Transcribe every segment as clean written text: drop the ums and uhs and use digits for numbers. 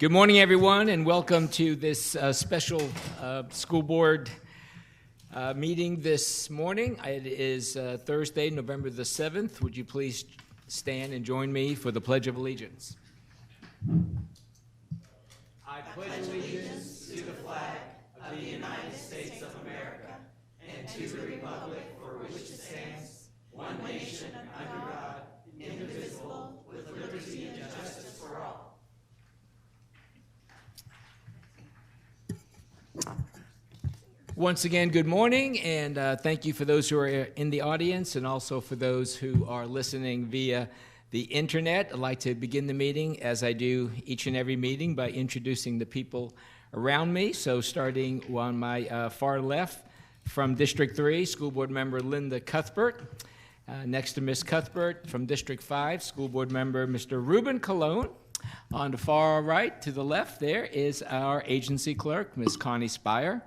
Good morning, everyone, and welcome to this special school board meeting this morning. It is Thursday, November the 7th. Would you please stand and join me for the Pledge of Allegiance? I pledge allegiance to the flag of the United States of America and to the republic for which it stands, one nation under God, indivisible, with liberty and justice for all. Once again, good morning, and thank you for those who are in the audience and also for those who are listening via the internet. I'd like to begin the meeting, as I do each and every meeting, by introducing the people around me. So starting on my far left, from District 3, School Board Member Linda Cuthbert. Next to Ms. Cuthbert, from District 5, School Board Member Mr. Ruben Colon. On the far right, to the left there, is our agency clerk, Ms. Connie Spire.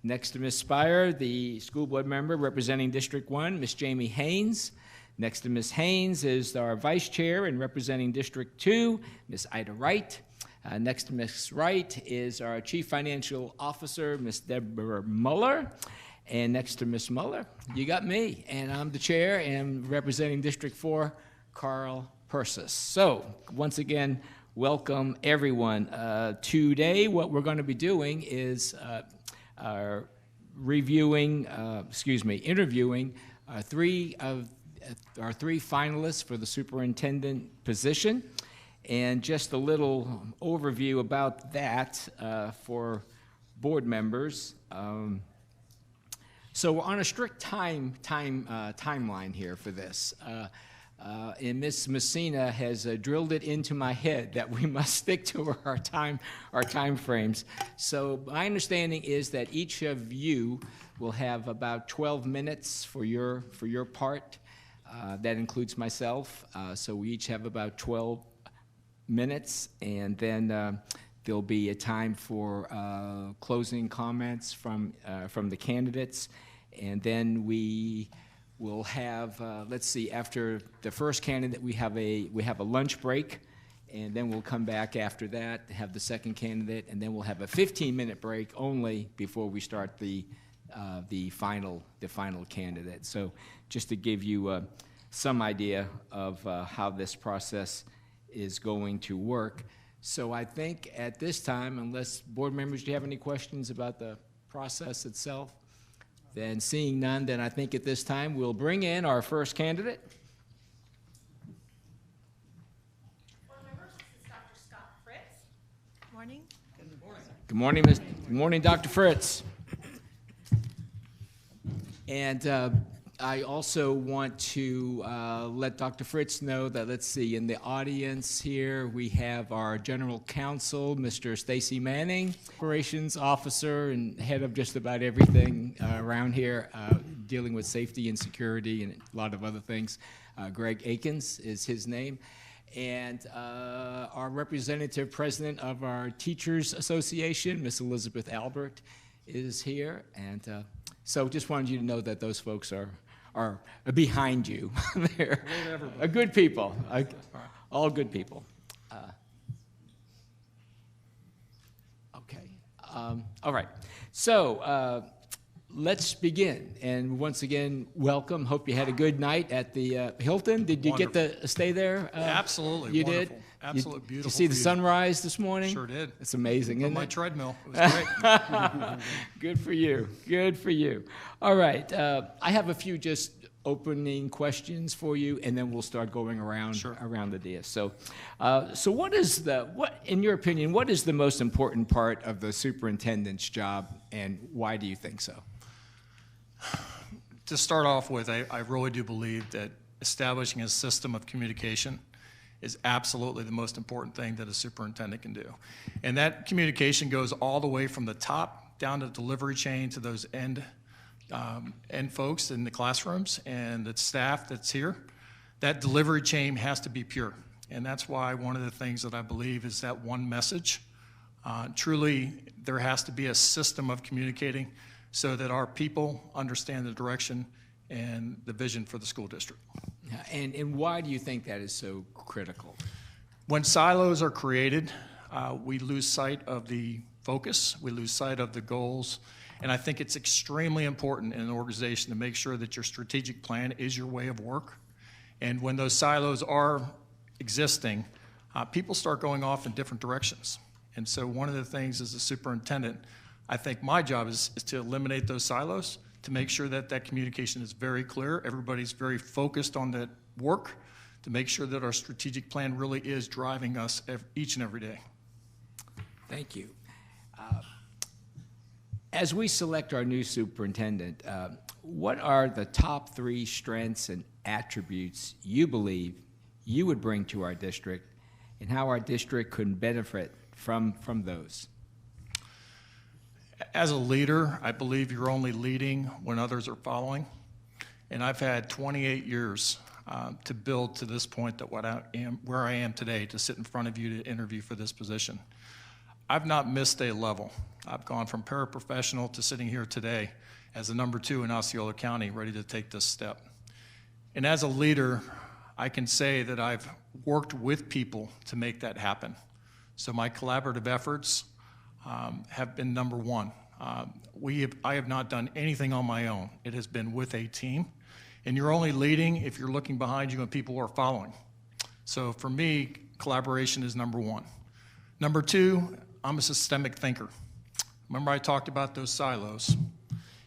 Next to Ms. Spire, the school board member representing District 1, Ms. Jamie Haynes. Next to Ms. Haynes is our vice chair and representing District 2, Ms. Ida Wright. Next to Ms. Wright is our chief financial officer, Ms. Deborah Muller. And next to Ms. Muller, you got me, and I'm the chair and representing District 4, Carl Persis. So, once again, welcome everyone. Today, what we're going to be doing is interviewing three finalists for the superintendent position, and just a little overview about that for board members. So we're on a strict timeline here for this. And Ms. Messina has drilled it into my head that we must stick to our time frames. So my understanding is that each of you will have about 12 minutes for your part. That includes myself. So we each have about 12 minutes, and then there'll be a time for closing comments from the candidates, and then we will have, after the first candidate, we have a lunch break, and then we'll come back after that to have the second candidate, and then we'll have a 15-minute break only before we start the final candidate. So just to give you some idea of how this process is going to work. So I think at this time, unless board members, do you have any questions about the process itself? Then seeing none, then I think at this time we'll bring in our first candidate. Board members, this is Dr. Scott Fritz. Good morning. Good morning, Good morning, Dr. Fritz. And I also want to let Dr. Fritz know that, in the audience here, we have our General Counsel, Mr. Stacy Manning, Operations Officer and head of just about everything around here, dealing with safety and security and a lot of other things. Greg Akins is his name. And our representative president of our Teachers Association, Ms. Elizabeth Albert, is here. And so just wanted you to know that those folks are behind you. They're good people, all good people. Okay, all right. So let's begin. And once again, welcome. Hope you had a good night at the Hilton. Did you get to stay there? Absolutely. You wonderful. did? Absolutely beautiful. Did you see the sunrise this morning? Sure did. It's amazing, isn't it? On my treadmill. It was great. Good for you. Good for you. All right. I have a few just opening questions for you, and then we'll start going around the dais. So, what in your opinion, what is the most important part of the superintendent's job, and why do you think so? To start off with, I really do believe that establishing a system of communication is absolutely the most important thing that a superintendent can do. And that communication goes all the way from the top down to the delivery chain to those end folks in the classrooms and the staff that's here. That delivery chain has to be pure. And that's why one of the things that I believe is that one message. Truly, there has to be a system of communicating so that our people understand the direction and the vision for the school district. And why do you think that is so critical? When silos are created, we lose sight of the focus, we lose sight of the goals, and I think it's extremely important in an organization to make sure that your strategic plan is your way of work. And when those silos are existing, people start going off in different directions. And so one of the things as a superintendent, I think my job is to eliminate those silos, to make sure that that communication is very clear, everybody's very focused on that work, to make sure that our strategic plan really is driving us each and every day. Thank you. As we select our new superintendent, what are the top 3 strengths and attributes you believe you would bring to our district, and how our district could benefit from those? As a leader, I believe you're only leading when others are following. And I've had 28 years to build to this point that where I am today, to sit in front of you to interview for this position. I've not missed a level. I've gone from paraprofessional to sitting here today as a number 2 in Osceola County, ready to take this step. And as a leader, I can say that I've worked with people to make that happen. So my collaborative efforts have been number 1. I have not done anything on my own. It has been with a team. And you're only leading if you're looking behind you and people are following. So for me, collaboration is number 1. Number 2, I'm a systemic thinker. Remember I talked about those silos.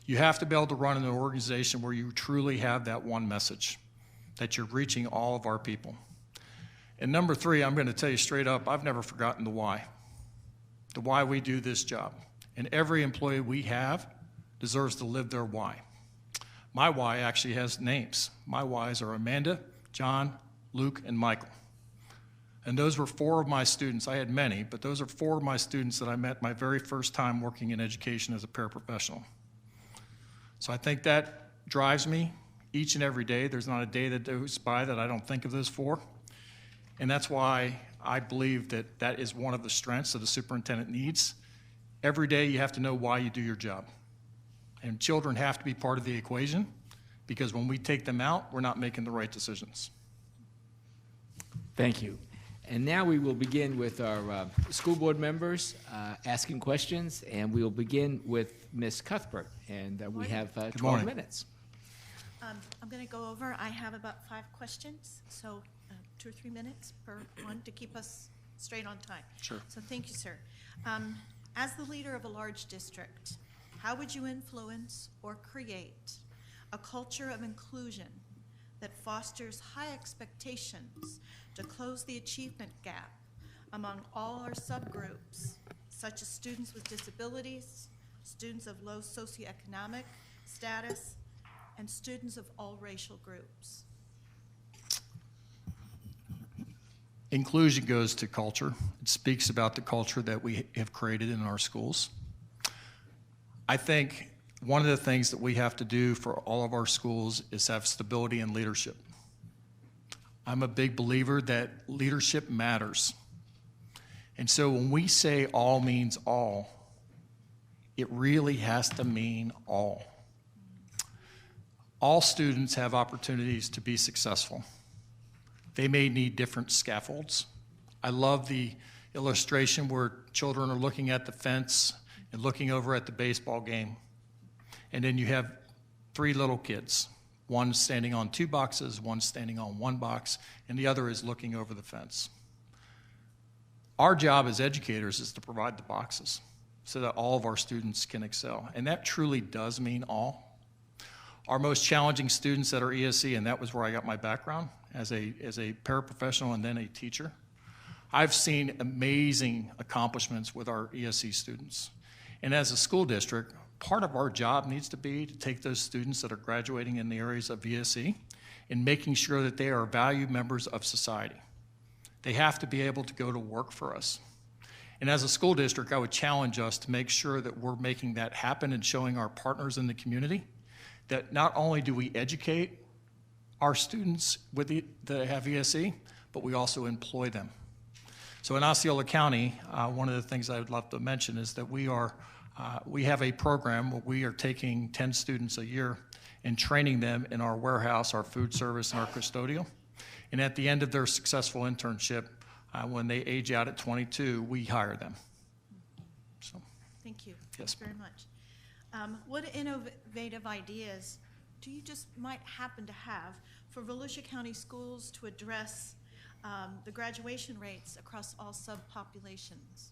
You have to be able to run an organization where you truly have that one message, that you're reaching all of our people. And number 3, I'm going to tell you straight up, I've never forgotten the why we do this job. And every employee we have deserves to live their why. My why actually has names. My whys are Amanda, John, Luke, and Michael. And those were 4 of my students. I had many, but those are 4 of my students that I met my very first time working in education as a paraprofessional. So I think that drives me each and every day. There's not a day that goes by that I don't think of those 4. And that's why I believe that that is one of the strengths that a superintendent needs. Every day you have to know why you do your job. And children have to be part of the equation, because when we take them out, we're not making the right decisions. Thank you. And now we will begin with our school board members asking questions, and we will begin with Ms. Cuthbert, and we have 12 morning. minutes. I'm going to go over, I have about 5 questions, so 2 or 3 minutes per one to keep us straight on time. Sure. So thank you, sir. As the leader of a large district, how would you influence or create a culture of inclusion that fosters high expectations to close the achievement gap among all our subgroups, such as students with disabilities, students of low socioeconomic status, and students of all racial groups? Inclusion goes to culture. It speaks about the culture that we have created in our schools. I think one of the things that we have to do for all of our schools is have stability and leadership. I'm a big believer that leadership matters. And so when we say all means all, it really has to mean all. All students have opportunities to be successful. They may need different scaffolds. I love the illustration where children are looking at the fence and looking over at the baseball game. And then you have 3 little kids, one standing on 2 boxes, one standing on 1 box, and the other is looking over the fence. Our job as educators is to provide the boxes so that all of our students can excel. And that truly does mean all. Our most challenging students that are ESE, and that was where I got my background as a paraprofessional and then a teacher. I've seen amazing accomplishments with our ESE students. And as a school district, part of our job needs to be to take those students that are graduating in the areas of VSE and making sure that they are valued members of society. They have to be able to go to work for us. And as a school district, I would challenge us to make sure that we're making that happen and showing our partners in the community that not only do we educate our students that have ESE, but we also employ them. So in Osceola County, one of the things I would love to mention is that we have a program where we are taking 10 students a year and training them in our warehouse, our food service, and our custodial. And at the end of their successful internship, When they age out at 22, we hire them. So, Thank you. Yes. Thanks very much. What innovative ideas do you just might happen to have for Volusia County schools to address the graduation rates across all subpopulations?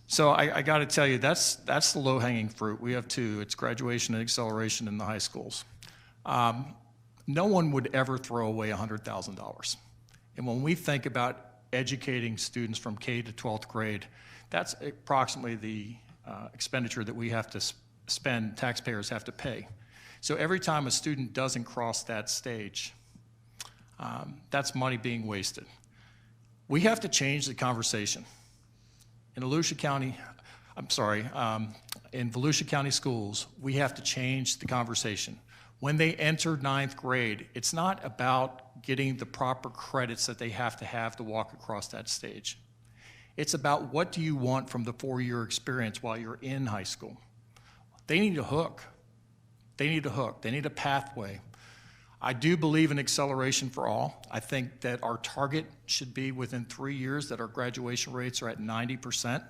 So I got to tell you, that's the low-hanging fruit. We have two. It's graduation and acceleration in the high schools. No one would ever throw away $100,000. And when we think about educating students from K to 12th grade, that's approximately the expenditure that we have to spend, taxpayers have to pay. So every time a student doesn't cross that stage, that's money being wasted. We have to change the conversation. In Volusia County, in Volusia County schools, we have to change the conversation. When they enter 9th grade, it's not about getting the proper credits that they have to walk across that stage. It's about what do you want from the 4-year experience while you're in high school. They need a hook. They need a hook. They need a pathway. I do believe in acceleration for all. I think that our target should be within 3 years that our graduation rates are at 90%.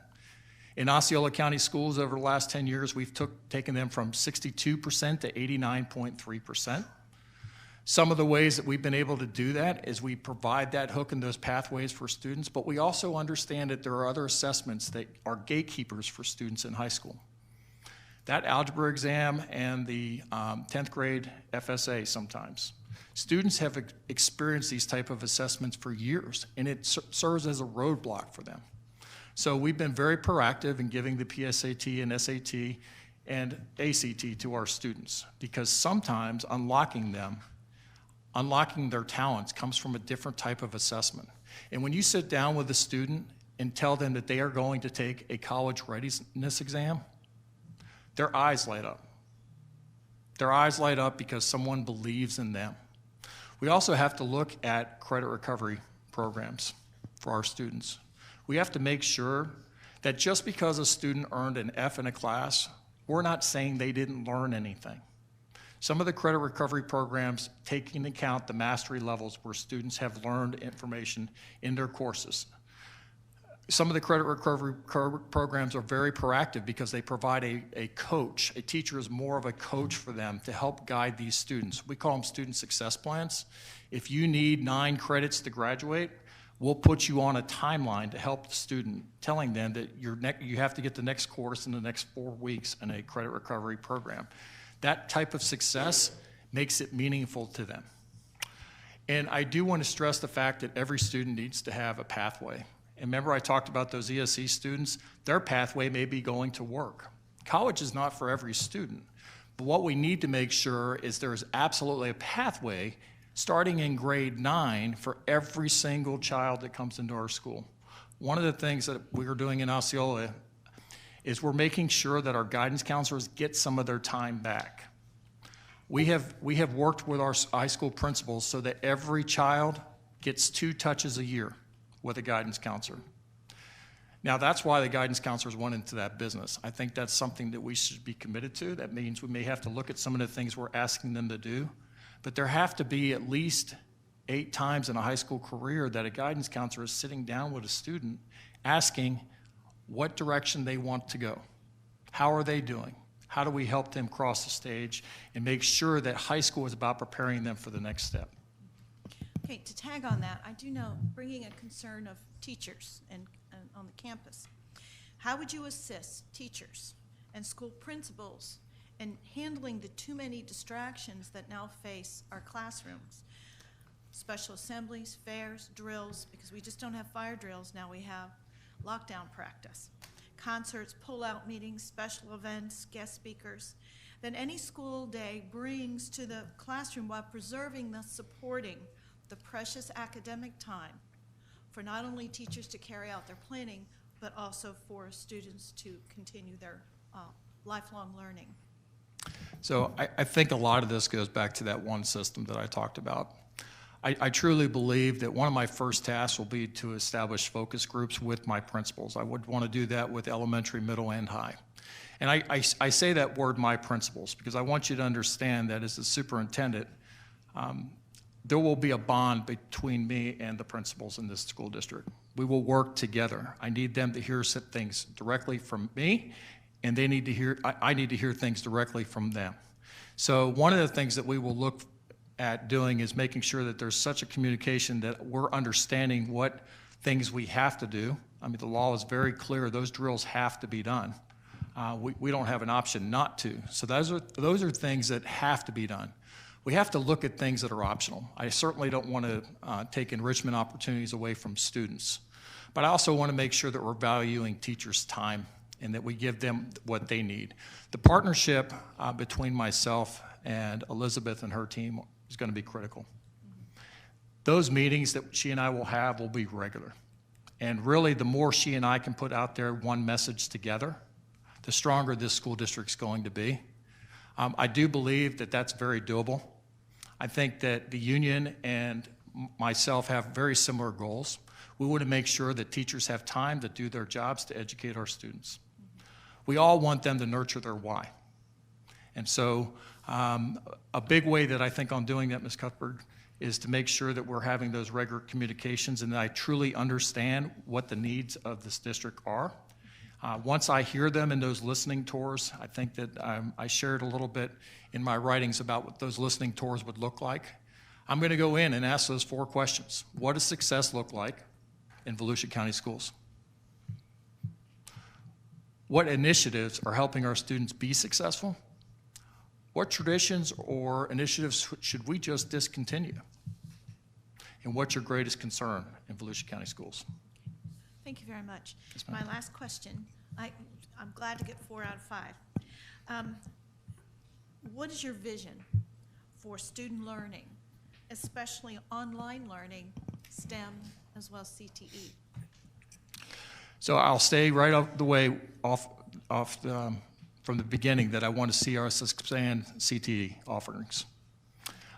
In Osceola County schools over the last 10 years, we've taken them from 62% to 89.3%. Some of the ways that we've been able to do that is we provide that hook and those pathways for students, but we also understand that there are other assessments that are gatekeepers for students in high school. That algebra exam and the 10th grade FSA sometimes. Students have experienced these type of assessments for years, and it serves as a roadblock for them. So we've been very proactive in giving the PSAT and SAT and ACT to our students, because sometimes unlocking their talents comes from a different type of assessment. And when you sit down with a student and tell them that they are going to take a college readiness exam, their eyes light up. Their eyes light up because someone believes in them. We also have to look at credit recovery programs for our students. We have to make sure that just because a student earned an F in a class, we're not saying they didn't learn anything. Some of the credit recovery programs take into account the mastery levels where students have learned information in their courses. Some of the credit recovery programs are very proactive because they provide a coach. A teacher is more of a coach for them to help guide these students. We call them student success plans. If you need 9 credits to graduate, we'll put you on a timeline to help the student, telling them that you have to get the next course in the next 4 weeks in a credit recovery program. That type of success makes it meaningful to them. And I do want to stress the fact that every student needs to have a pathway. And remember I talked about those ESE students? Their pathway may be going to work. College is not for every student. But what we need to make sure is there's absolutely a pathway starting in grade 9 for every single child that comes into our school. One of the things that we're doing in Osceola is we're making sure that our guidance counselors get some of their time back. We have worked with our high school principals so that every child gets 2 touches a year with a guidance counselor. Now, that's why the guidance counselors went into that business. I think that's something that we should be committed to. That means we may have to look at some of the things we're asking them to do, but there have to be at least 8 times in a high school career that a guidance counselor is sitting down with a student asking what direction they want to go. How are they doing? How do we help them cross the stage and make sure that high school is about preparing them for the next step? Okay, to tag on that, I do know, bringing a concern of teachers and on the campus, how would you assist teachers and school principals in handling the too many distractions that now face our classrooms? Special assemblies, fairs, drills, because we just don't have fire drills now, we have lockdown practice. Concerts, pull-out meetings, special events, guest speakers, that any school day brings to the classroom while preserving the supporting the precious academic time for not only teachers to carry out their planning, but also for students to continue their lifelong learning. So I think a lot of this goes back to that one system that I talked about. I truly believe that one of my first tasks will be to establish focus groups with my principals. I would want to do that with elementary, middle, and high. And I say that word, my principals, because I want you to understand that as the superintendent, there will be a bond between me and the principals in this school district. We will work together. I need them to hear things directly from me, and they need to hear, I need to hear things directly from them. So one of the things that we will look at doing is making sure that there's such a communication that we're understanding what things we have to do. I mean, the law is very clear. Those drills have to be done. We don't have an option not to. So those are things that have to be done. We have to look at things that are optional. I certainly don't want to take enrichment opportunities away from students, but I also want to make sure that we're valuing teachers' time and that we give them what they need. The partnership between myself and Elizabeth and her team is going to be critical. Those meetings that she and I will have will be regular. And really, the more she and I can put out there one message together, the stronger this school district's going to be. I do believe that that's very doable. I think that the union and myself have very similar goals. We want to make sure that teachers have time to do their jobs to educate our students. We all want them to nurture their why. And so a big way that I think I'm doing that, Ms. Cuthbert, is to make sure that we're having those regular communications and that I truly understand what the needs of this district are. Once I hear them in those listening tours, I think that I shared a little bit in my writings about what those listening tours would look like. I'm going to go in and ask those 4 questions. What does success look like in Volusia County schools? What initiatives are helping our students be successful? What traditions or initiatives should we just discontinue? And what's your greatest concern in Volusia County schools? Thank you very much. Yes, ma'am. My last question, I'm glad to get 4 out of 5. What is your vision for student learning, especially online learning, STEM, as well as CTE? So I'll stay right off the way from the beginning that I want to see us expand CTE offerings.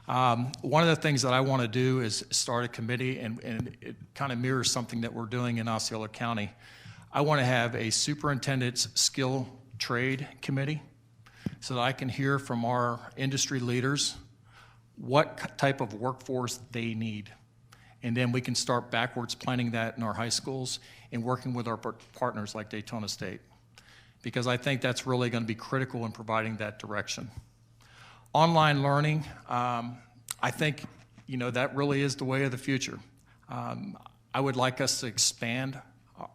One of the things that I want to do is start a committee, and it kind of mirrors something that we're doing in Osceola County. I want to have a superintendent's skill trade committee so that I can hear from our industry leaders what type of workforce they need. And then we can start backwards planning that in our high schools and working with our partners like Daytona State, because I think that's really going to be critical in providing that direction. Online learning, I think, that really is the way of the future. I would like us to expand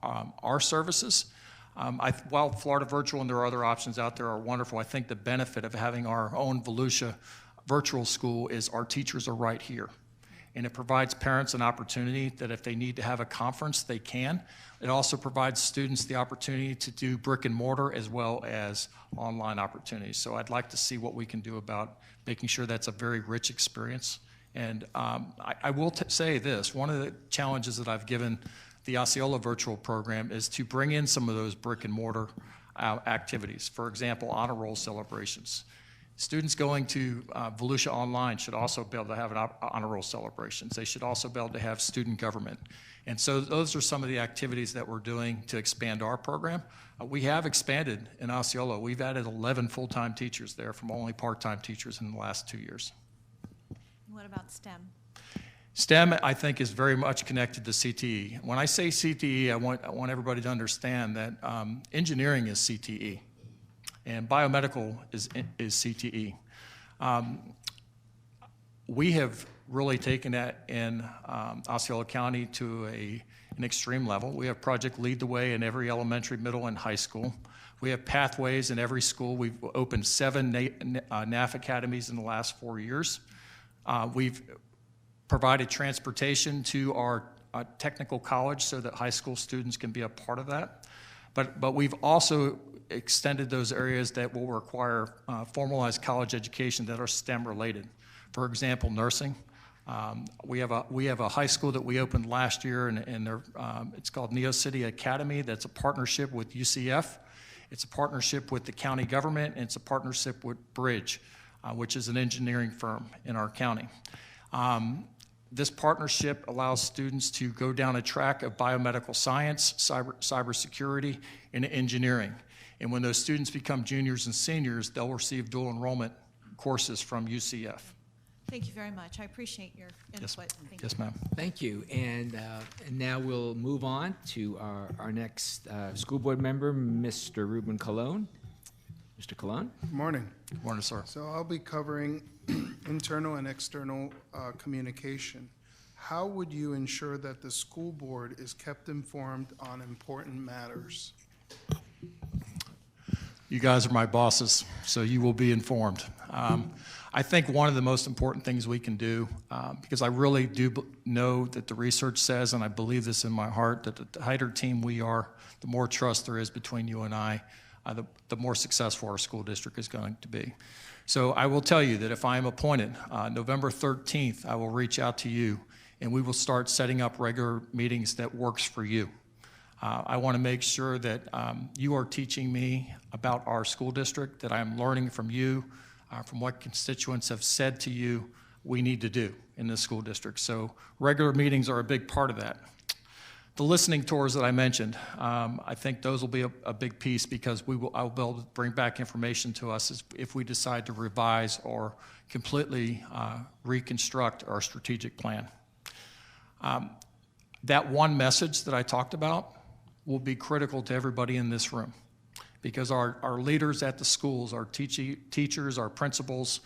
our services. While Florida Virtual and there are other options out there are wonderful, I think the benefit of having our own Volusia virtual school is our teachers are right here. And it provides parents an opportunity that if they need to have a conference, they can. It also provides students the opportunity to do brick and mortar as well as online opportunities. So I'd like to see what we can do about making sure that's a very rich experience. And I will say this, one of the challenges that I've given the Osceola virtual program is to bring in some of those brick and mortar activities. For example, honor roll celebrations. Students going to Volusia Online should also be able to have an honor roll celebrations. They should also be able to have student government. And so those are some of the activities that we're doing to expand our program. We have expanded in Osceola. We've added 11 full-time teachers there from only part-time teachers in the last 2 years. What about STEM? STEM, I think, is very much connected to CTE. When I say CTE, I want everybody to understand that engineering is CTE. And biomedical is CTE. We have really taken that in Osceola County to an extreme level. We have Project Lead the Way in every elementary, middle, and high school. We have pathways in every school. We've opened 7 NAF academies in the last 4 years. We've provided transportation to our technical college so that high school students can be a part of that. But we've also extended those areas that will require formalized college education that are STEM related. For example, nursing. We have a high school that we opened last year, and it's called Neo City Academy. That's a partnership with UCF. It's a partnership with the county government, and it's a partnership with Bridge, which is an engineering firm in our county. This partnership allows students to go down a track of biomedical science, cybersecurity, and engineering. And when those students become juniors and seniors, they'll receive dual enrollment courses from UCF. Thank you very much. I appreciate your Yes, input. Thank yes, you. ma'am. Thank you. And now we'll move on to our next school board member, Mr. Ruben Colon. Mr. Colon? Good morning. Good morning, sir. So I'll be covering internal and external communication. How would you ensure that the school board is kept informed on important matters? You guys are my bosses, so you will be informed. I think one of the most important things we can do, because I really do know that the research says, and I believe this in my heart, that the tighter team we are, the more trust there is between you and I, the more successful our school district is going to be. So I will tell you that if I am appointed, November 13th, I will reach out to you, and we will start setting up regular meetings that works for you. I want to make sure that you are teaching me about our school district, that I'm learning from you, from what constituents have said to you we need to do in this school district. So regular meetings are a big part of that. The listening tours that I mentioned, I think those will be a big piece, because I will be able to bring back information to us if we decide to revise or completely reconstruct our strategic plan. That one message that I talked about will be critical to everybody in this room, because our leaders at the schools, our teachers, our principals,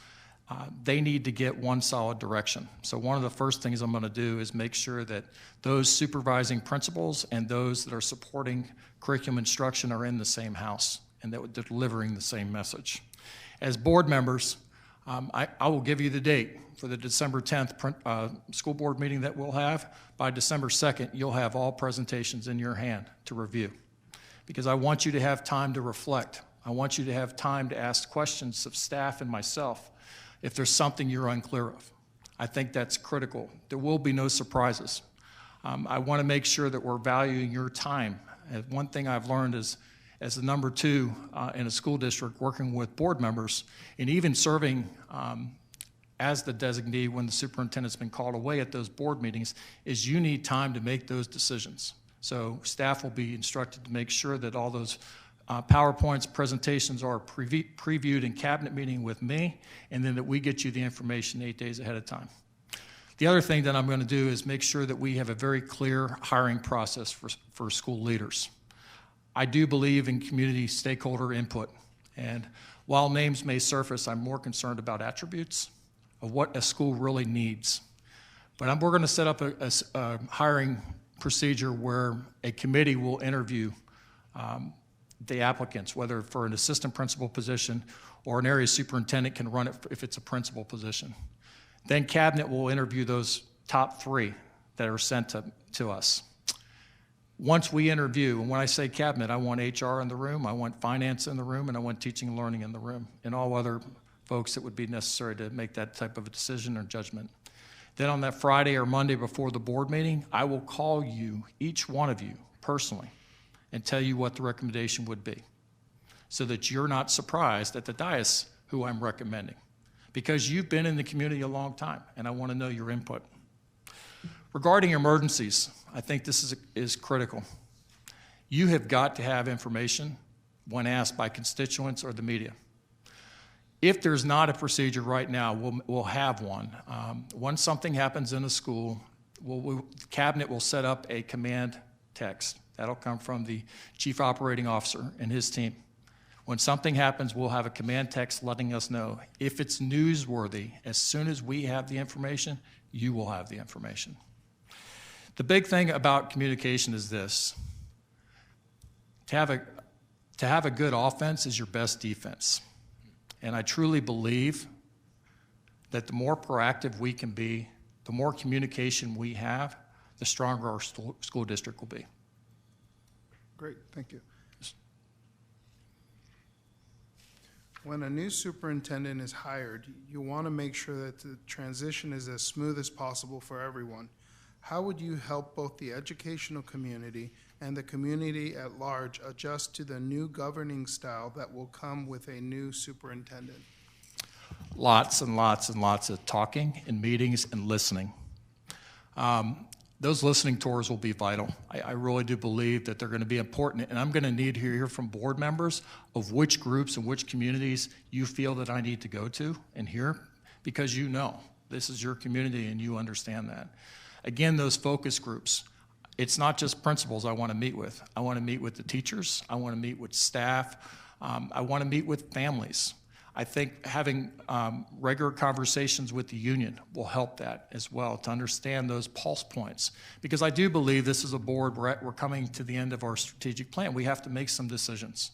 they need to get one solid direction. So one of the first things I'm going to do is make sure that those supervising principals and those that are supporting curriculum instruction are in the same house and that they're delivering the same message. As board members, I will give you the date for the December 10th school board meeting that we'll have. By December 2nd, you'll have all presentations in your hand to review, because I want you to have time to reflect. I want you to have time to ask questions of staff and myself if there's something you're unclear of. I think that's critical. There will be no surprises. I want to make sure that we're valuing your time. And one thing I've learned is, as the number 2 in a school district, working with board members and even serving as the designee when the superintendent's been called away at those board meetings, is you need time to make those decisions. So staff will be instructed to make sure that all those PowerPoints, presentations are previewed in cabinet meeting with me, and then that we get you the information 8 days ahead of time. The other thing that I'm going to do is make sure that we have a very clear hiring process for school leaders. I do believe in community stakeholder input, and while names may surface, I'm more concerned about attributes of what a school really needs. But we're going to set up a hiring procedure where a committee will interview the applicants, whether for an assistant principal position or an area superintendent can run it if it's a principal position. Then cabinet will interview those top 3 that are sent to us. Once we interview, and when I say cabinet, I want HR in the room, I want finance in the room, and I want teaching and learning in the room, and all other folks that would be necessary to make that type of a decision or judgment. Then on that Friday or Monday before the board meeting, I will call you, each one of you, personally, and tell you what the recommendation would be, so that you're not surprised at the dais who I'm recommending, because you've been in the community a long time, and I want to know your input. Regarding emergencies, I think this is critical. You have got to have information when asked by constituents or the media. If there's not a procedure right now, we'll have one. Once something happens in a school, the cabinet will set up a command text. That'll come from the chief operating officer and his team. When something happens, we'll have a command text letting us know. If it's newsworthy, as soon as we have the information, you will have the information. The big thing about communication is this: to have a good offense is your best defense. And I truly believe that the more proactive we can be, the more communication we have, the stronger our school district will be. Great, thank you. When a new superintendent is hired, you want to make sure that the transition is as smooth as possible for everyone. How would you help both the educational community and the community at large adjust to the new governing style that will come with a new superintendent? Lots and lots and lots of talking and meetings and listening. Those listening tours will be vital. I really do believe that they're going to be important, and I'm going to need to hear from board members of which groups and which communities you feel that I need to go to and hear, because you know This is your community, and you understand that. Again, those focus groups, it's not just principals I want to meet with. I want to meet with the teachers. I want to meet with staff. I want to meet with families. I think having regular conversations with the union will help that as well, to understand those pulse points. Because I do believe this is a board, we're coming to the end of our strategic plan. We have to make some decisions.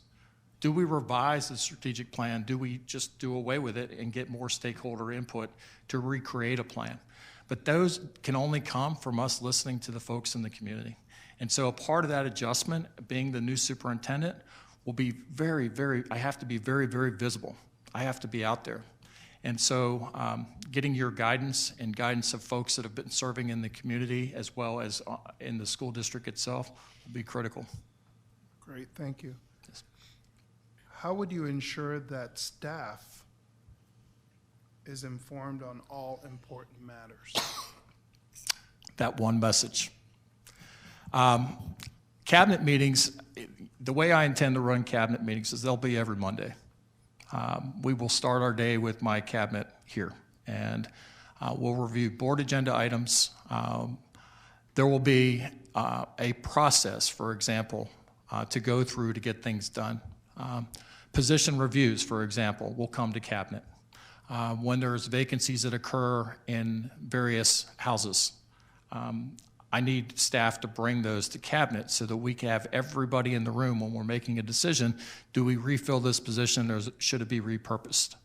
Do we revise the strategic plan? Do we just do away with it and get more stakeholder input to recreate a plan? But those can only come from us listening to the folks in the community. And so a part of that adjustment, being the new superintendent, will be I have to be very, very visible. I have to be out there. And so getting your guidance and guidance of folks that have been serving in the community as well as in the school district itself will be critical. Great, thank you. Yes. How would you ensure that staff is informed on all important matters? That one message. Cabinet meetings, the way I intend to run cabinet meetings is they'll be every Monday. We will start our day with my cabinet here, and we'll review board agenda items. There will be a process, for example, to go through to get things done. Position reviews, for example, will come to cabinet. When there's vacancies that occur in various houses, I need staff to bring those to cabinet so that we can have everybody in the room when we're making a decision. Do we refill this position, or should it be repurposed?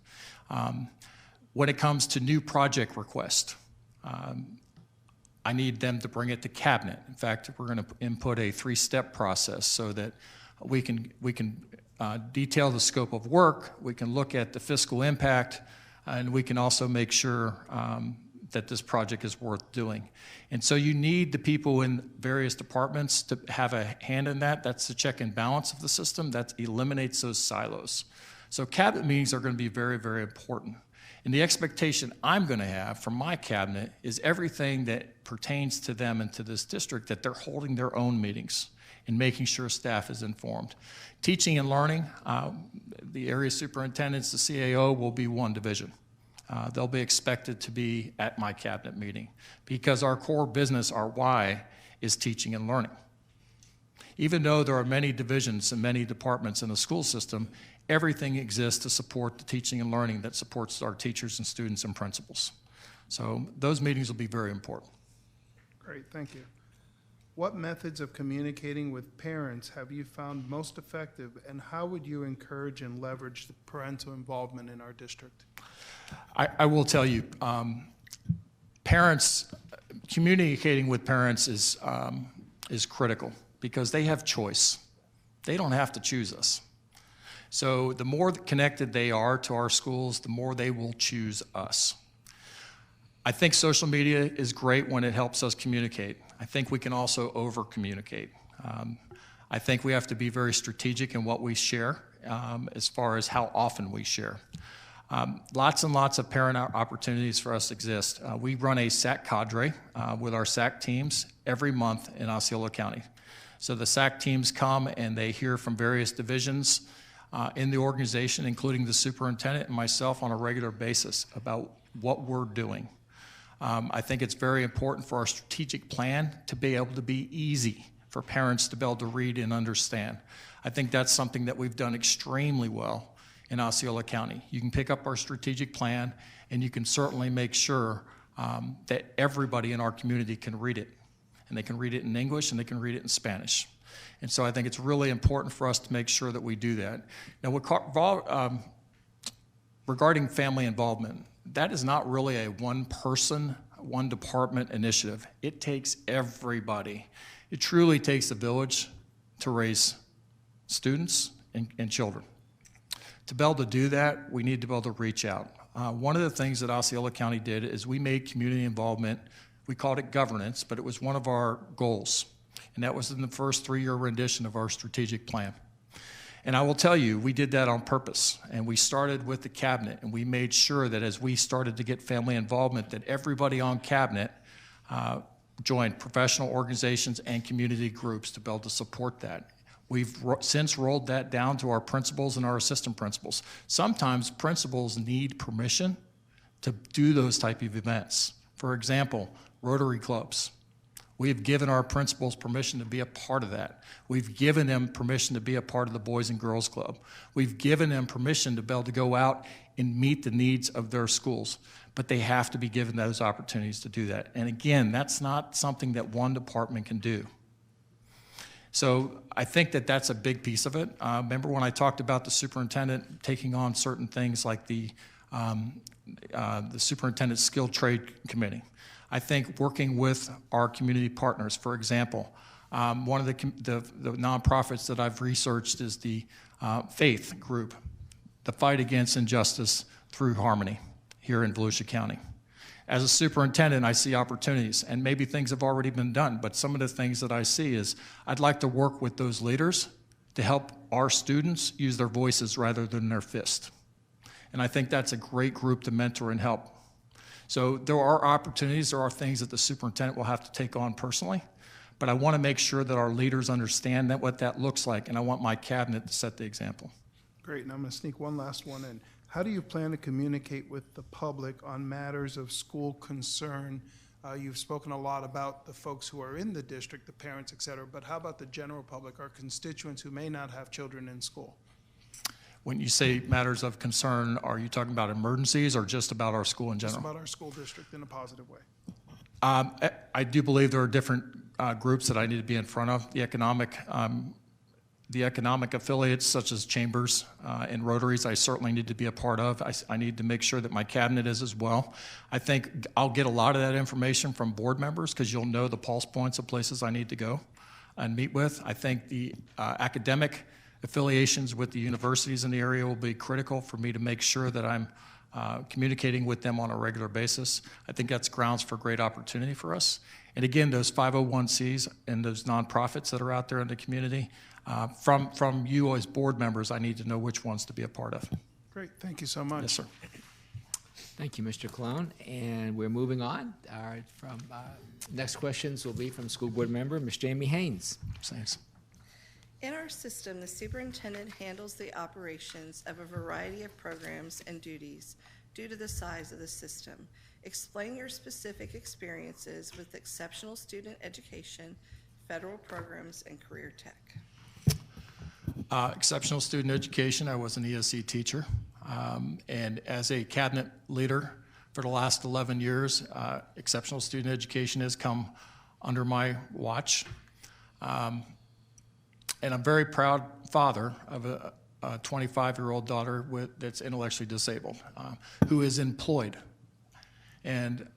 When it comes to new project requests, I need them to bring it to cabinet. In fact, we're going to input a 3-step process so that we can detail the scope of work, we can look at the fiscal impact, and we can also make sure that this project is worth doing. And so you need the people in various departments to have a hand in that. That's the check and balance of the system. That eliminates those silos. So cabinet meetings are going to be very, very important. And the expectation I'm going to have from my cabinet is everything that pertains to them and to this district, that they're holding their own meetings and making sure staff is informed. Teaching and learning, the area superintendents, the CAO will be one division. They'll be expected to be at my cabinet meeting because our core business, our why, is teaching and learning. Even though there are many divisions and many departments in the school system, everything exists to support the teaching and learning that supports our teachers and students and principals. So those meetings will be very important. Great, thank you. What methods of communicating with parents have you found most effective, and how would you encourage and leverage the parental involvement in our district? I will tell you, parents, communicating with parents is critical because they have choice. They don't have to choose us. So the more connected they are to our schools, the more they will choose us. I think social media is great when it helps us communicate. I think we can also over-communicate. I think we have to be very strategic in what we share as far as how often we share. Lots and lots of parent opportunities for us exist. We run a SAC cadre with our SAC teams every month in Osceola County. So the SAC teams come and they hear from various divisions in the organization, including the superintendent and myself on a regular basis about what we're doing. I think it's very important for our strategic plan to be able to be easy for parents to be able to read and understand. I think that's something that we've done extremely well in Osceola County. You can pick up our strategic plan and you can certainly make sure that everybody in our community can read it. And they can read it in English and they can read it in Spanish. And so I think it's really important for us to make sure that we do that. Now, regarding family involvement, that is not really a one-person, one-department initiative. It takes everybody. It truly takes a village to raise students and children. To be able to do that, we need to be able to reach out. One of the things that Osceola County did is we made community involvement, we called it governance, but it was one of our goals. And that was in the first 3-year rendition of our strategic plan. And I will tell you, we did that on purpose. And we started with the cabinet, and we made sure that as we started to get family involvement, that everybody on cabinet joined professional organizations and community groups to be able to support that. We've since rolled that down to our principals and our assistant principals. Sometimes principals need permission to do those type of events. For example, Rotary clubs. We've given our principals permission to be a part of that. We've given them permission to be a part of the Boys and Girls Club. We've given them permission to be able to go out and meet the needs of their schools. But they have to be given those opportunities to do that. And again, that's not something that one department can do. So I think that that's a big piece of it. Remember when I talked about the superintendent taking on certain things like the Superintendent Skilled Trade Committee. I think working with our community partners, for example, one of the nonprofits that I've researched is the Faith Group, the Fight Against Injustice Through Harmony here in Volusia County. As a superintendent, I see opportunities, and maybe things have already been done, but some of the things that I see is I'd like to work with those leaders to help our students use their voices rather than their fist. And I think that's a great group to mentor and help. So there are opportunities, there are things that the superintendent will have to take on personally, but I want to make sure that our leaders understand that what that looks like, and I want my cabinet to set the example. Great, and I'm going to sneak one last one in. How do you plan to communicate with the public on matters of school concern? You've spoken a lot about the folks who are in the district, the parents, et cetera, but how about the general public, our constituents who may not have children in school? When you say matters of concern, are you talking about emergencies or just about our school in general? Just about our school district in a positive way. I do believe there are different groups that I need to be in front of. The economic affiliates such as chambers and rotaries I certainly need to be a part of. I need to make sure that my cabinet is as well. I think I'll get a lot of that information from board members because you'll know the pulse points of places I need to go and meet with. I think the academic affiliations with the universities in the area will be critical for me to make sure that I'm communicating with them on a regular basis. I think that's grounds for great opportunity for us. And again, those 501Cs and those nonprofits that are out there in the community, from you as board members, I need to know which ones to be a part of. Great, thank you so much. Yes, sir. Thank you, Mr. Cologne. And we're moving on. Next questions will be from school board member, Ms. Jamie Haynes. Thanks. In our system, the superintendent handles the operations of a variety of programs and duties due to the size of the system. Explain your specific experiences with exceptional student education, federal programs, and career tech. Exceptional student education, I was an ESE teacher. And as a cabinet leader for the last 11 years, exceptional student education has come under my watch. And I'm a very proud father of a 25-year-old daughter that's intellectually disabled, who is employed and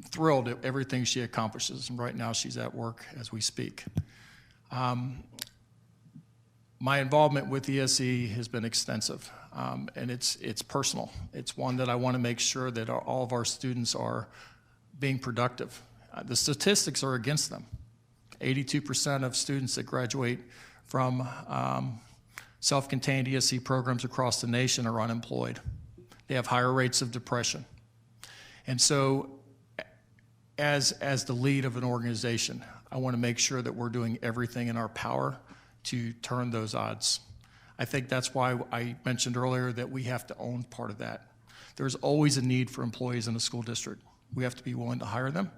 thrilled at everything she accomplishes. And right now she's at work as we speak. My involvement with ESE has been extensive, and it's personal. It's one that I want to make sure that all of our students are being productive. The statistics are against them. 82% of students that graduate from self-contained ESE programs across the nation are unemployed. They have higher rates of depression. And so as the lead of an organization, I want to make sure that we're doing everything in our power to turn those odds. I think that's why I mentioned earlier that we have to own part of that. There's always a need for employees in a school district. We have to be willing to hire them.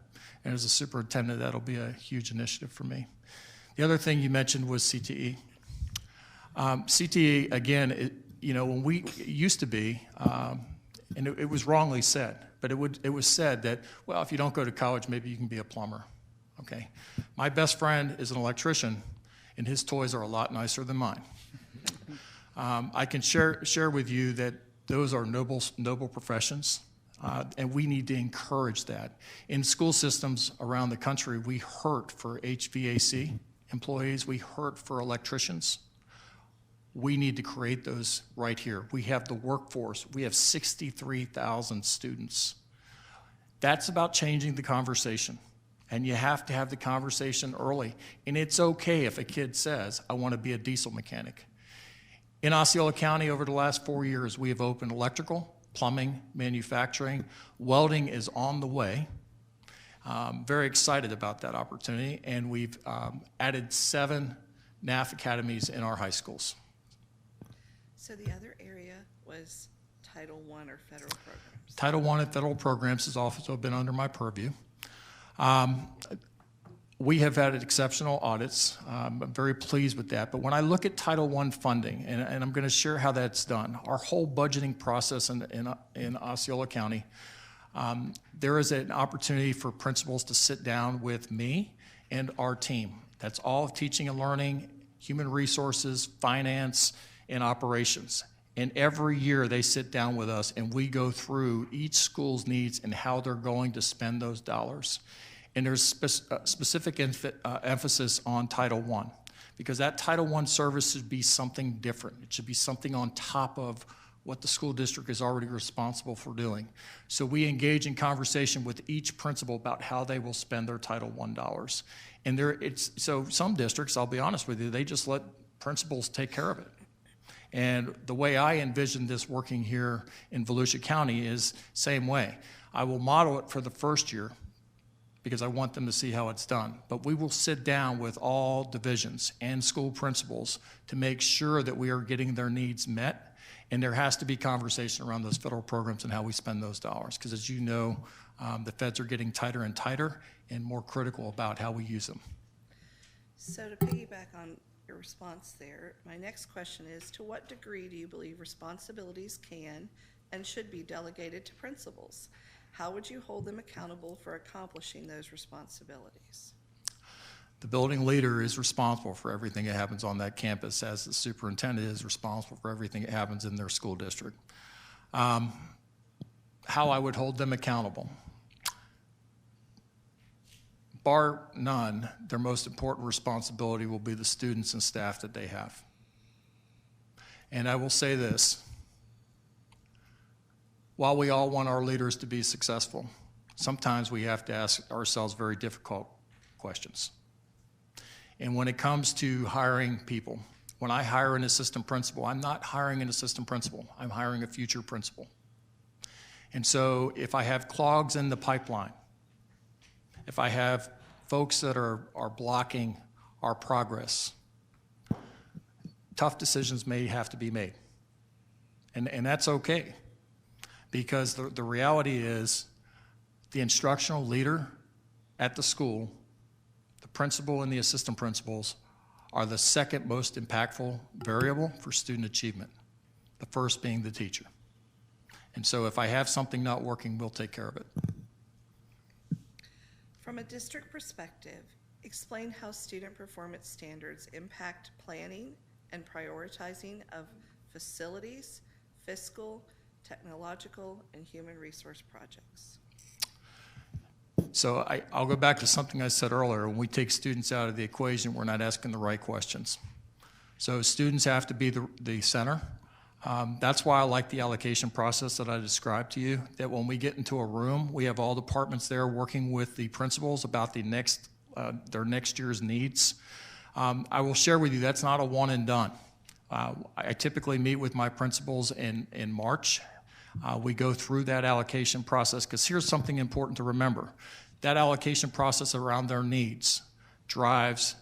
And as a superintendent, that'll be a huge initiative for me. The other thing you mentioned was CTE. CTE, again, when it used to be, and it was wrongly said, but it was said that, well, if you don't go to college, maybe you can be a plumber, okay? My best friend is an electrician, and his toys are a lot nicer than mine. I can share with you that those are noble professions. And we need to encourage that. In school systems around the country, we hurt for HVAC employees, we hurt for electricians. We need to create those right here. We have the workforce. We have 63,000 students. That's about changing the conversation. And you have to have the conversation early. And it's okay if a kid says, I want to be a diesel mechanic. In Osceola County, over the last 4 years, we have opened electrical, plumbing, manufacturing. Welding is on the way. Very excited about that opportunity. And we've added 7 NAF academies in our high schools. So the other area was Title I or federal programs? Title I and federal programs has also been under my purview. We have had exceptional audits. I'm very pleased with that. But when I look at Title I funding, and I'm going to share how that's done, our whole budgeting process in Osceola County, there is an opportunity for principals to sit down with me and our team. That's all of teaching and learning, human resources, finance, and operations. And every year they sit down with us and we go through each school's needs and how they're going to spend those dollars. And there's specific emphasis on Title I, because that Title I service should be something different. It should be something on top of what the school district is already responsible for doing. So we engage in conversation with each principal about how they will spend their Title I dollars. And so some districts, I'll be honest with you, they just let principals take care of it. And the way I envision this working here in Volusia County is same way. I will model it for the first year, because I want them to see how it's done. But we will sit down with all divisions and school principals to make sure that we are getting their needs met, and there has to be conversation around those federal programs and how we spend those dollars, because as you know, the feds are getting tighter and tighter and more critical about how we use them. So to piggyback on your response there, my next question is, to what degree do you believe responsibilities can and should be delegated to principals? How would you hold them accountable for accomplishing those responsibilities? The building leader is responsible for everything that happens on that campus, as the superintendent is responsible for everything that happens in their school district. How I would hold them accountable. Bar none, their most important responsibility will be the students and staff that they have. And I will say this. While we all want our leaders to be successful, sometimes we have to ask ourselves very difficult questions. And when it comes to hiring people, when I hire an assistant principal, I'm not hiring an assistant principal, I'm hiring a future principal. And so if I have clogs in the pipeline, if I have folks that are blocking our progress, tough decisions may have to be made. And that's okay. Because the reality is the instructional leader at the school, the principal and the assistant principals, are the second most impactful variable for student achievement, the first being the teacher. And so if I have something not working, we'll take care of it. From a district perspective, explain how student performance standards impact planning and prioritizing of facilities, fiscal, technological, and human resource projects. So I'll go back to something I said earlier. When we take students out of the equation, we're not asking the right questions. So students have to be the center. That's why I like the allocation process that I described to you, that when we get into a room, we have all departments there working with the principals about their next year's needs. I will share with you, that's not a one and done. I typically meet with my principals in March. We go through that allocation process, because here's something important to remember. That allocation process around their needs drives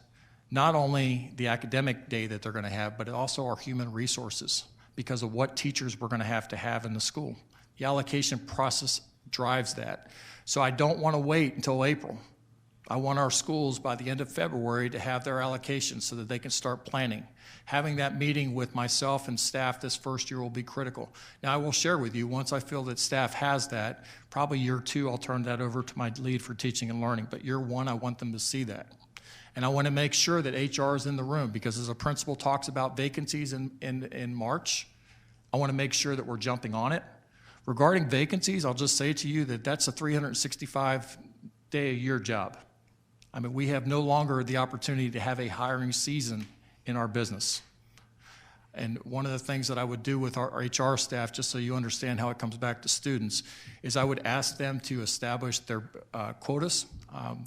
not only the academic day that they're going to have, but also our human resources, because of what teachers we're going to have in the school. The allocation process drives that. So I don't want to wait until April. I want our schools by the end of February to have their allocations so that they can start planning. Having that meeting with myself and staff this first year will be critical. Now, I will share with you, once I feel that staff has that, probably year 2, I'll turn that over to my lead for teaching and learning. But year 1, I want them to see that. And I want to make sure that HR is in the room, because as a principal talks about vacancies in March, I want to make sure that we're jumping on it. Regarding vacancies, I'll just say to you that that's a 365-day-a-year job. I mean, we have no longer the opportunity to have a hiring season in our business. And one of the things that I would do with our HR staff, just so you understand how it comes back to students, is I would ask them to establish their quotas,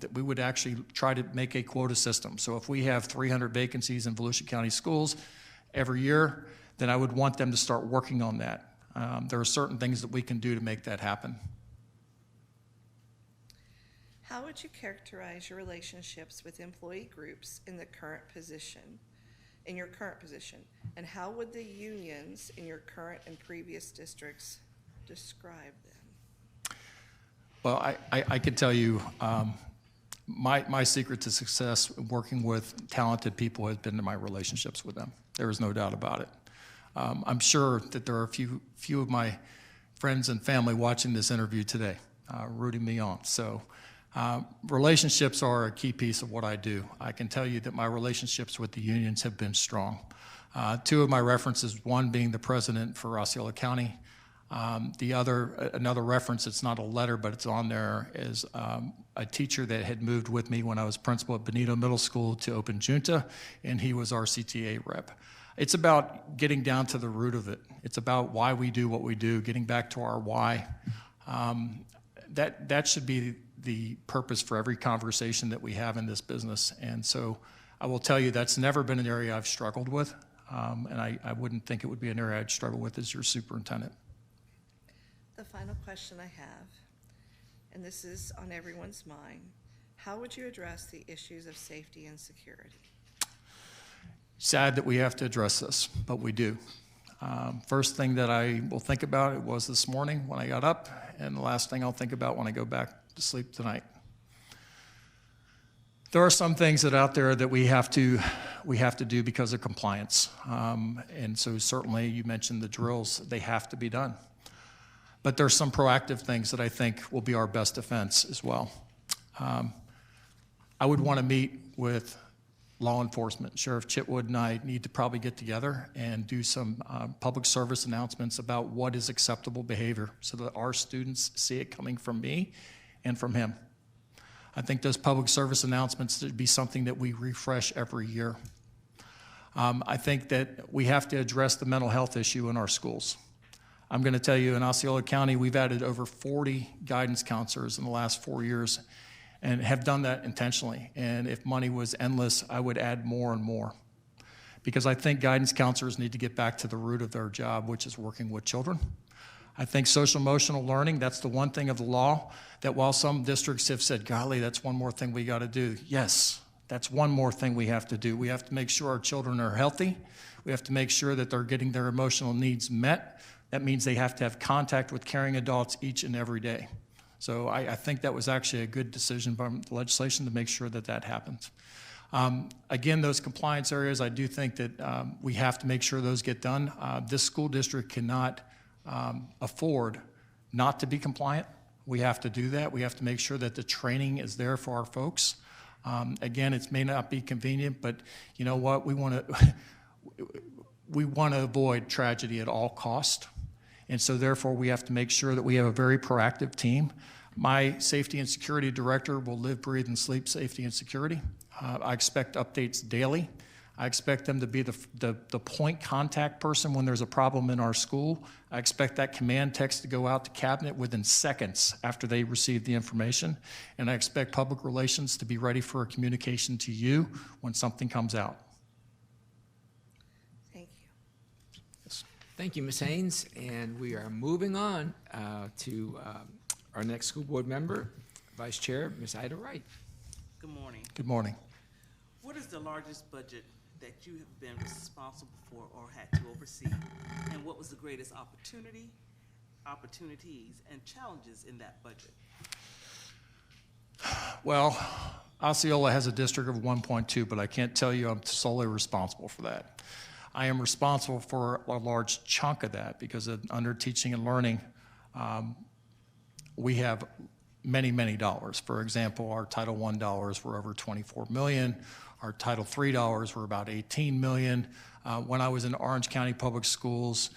that we would actually try to make a quota system. So if we have 300 vacancies in Volusia County schools every year, then I would want them to start working on that. There are certain things that we can do to make that happen. How would you characterize your relationships with employee groups in the current position? in your current position? And how would the unions in your current and previous districts describe them? Well, I could tell you, my secret to success working with talented people has been in my relationships with them. There is no doubt about it. I'm sure that there are a few of my friends and family watching this interview today, rooting me on. So relationships are a key piece of what I do. I can tell you that my relationships with the unions have been strong. Two of my references, one being the president for Osceola County. Another reference, it's not a letter, but it's on there, is a teacher that had moved with me when I was principal at Benito Middle School to open Junta, and he was our CTA rep. It's about getting down to the root of it. It's about why we do what we do, getting back to our why. That should be the purpose for every conversation that we have in this business. And so I will tell you that's never been an area I've struggled with, and I wouldn't think it would be an area I'd struggle with as your superintendent. The final question I have, and this is on everyone's mind, how would you address the issues of safety and security? Sad that we have to address this, but we do. First thing that I will think about it was this morning when I got up, and the last thing I'll think about when I go back to sleep tonight. There are some things that out there that we have to do because of compliance, and so certainly you mentioned the drills; they have to be done. But there's some proactive things that I think will be our best defense as well. I would want to meet with law enforcement. Sheriff Chitwood and I need to probably get together and do some public service announcements about what is acceptable behavior so that our students see it coming from me and from him. I think those public service announcements should be something that we refresh every year. I think that we have to address the mental health issue in our schools. I'm going to tell you, in Osceola County, we've added over 40 guidance counselors in the last 4 years and have done that intentionally. And if money was endless, I would add more and more. Because I think guidance counselors need to get back to the root of their job, which is working with children. I think social emotional learning, that's the one thing of the law that while some districts have said, golly, that's one more thing we got to do. Yes, that's one more thing we have to do. We have to make sure our children are healthy. We have to make sure that they're getting their emotional needs met. That means they have to have contact with caring adults each and every day. So I think that was actually a good decision by the legislation to make sure that that happens. Again, those compliance areas, I do think that we have to make sure those get done. This school district cannot afford not to be compliant. We have to do that. We have to make sure that the training is there for our folks. Again, it may not be convenient, but you know what? We want to avoid tragedy at all costs. And so therefore, we have to make sure that we have a very proactive team. My safety and security director will live, breathe, and sleep safety and security. I expect updates daily. I expect them to be the point contact person when there's a problem in our school. I expect that command text to go out to cabinet within seconds after they receive the information. And I expect public relations to be ready for a communication to you when something comes out. Thank you. Yes. Thank you, Ms. Haynes. And we are moving on to our next school board member, Vice Chair, Ms. Ida Wright. Good morning. Good morning. What is the largest budget that you have been responsible for or had to oversee? And what was the greatest opportunities, and challenges in that budget? Well, Osceola has a district of 1.2, but I can't tell you I'm solely responsible for that. I am responsible for a large chunk of that because under teaching and learning, we have many, many dollars. For example, our Title I dollars were over $24 million. Our Title III dollars were about $18 million. When I was in Orange County Public Schools,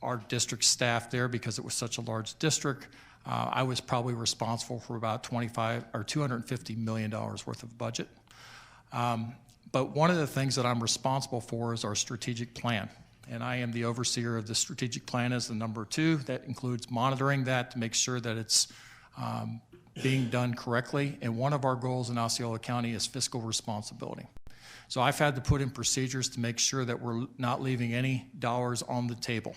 our district staff there, because it was such a large district, I was probably responsible for about $250 million worth of budget. But one of the things that I'm responsible for is our strategic plan. And I am the overseer of the strategic plan as the number 2. That includes monitoring that to make sure that it's being done correctly. And one of our goals in Osceola County is fiscal responsibility. So I've had to put in procedures to make sure that we're not leaving any dollars on the table.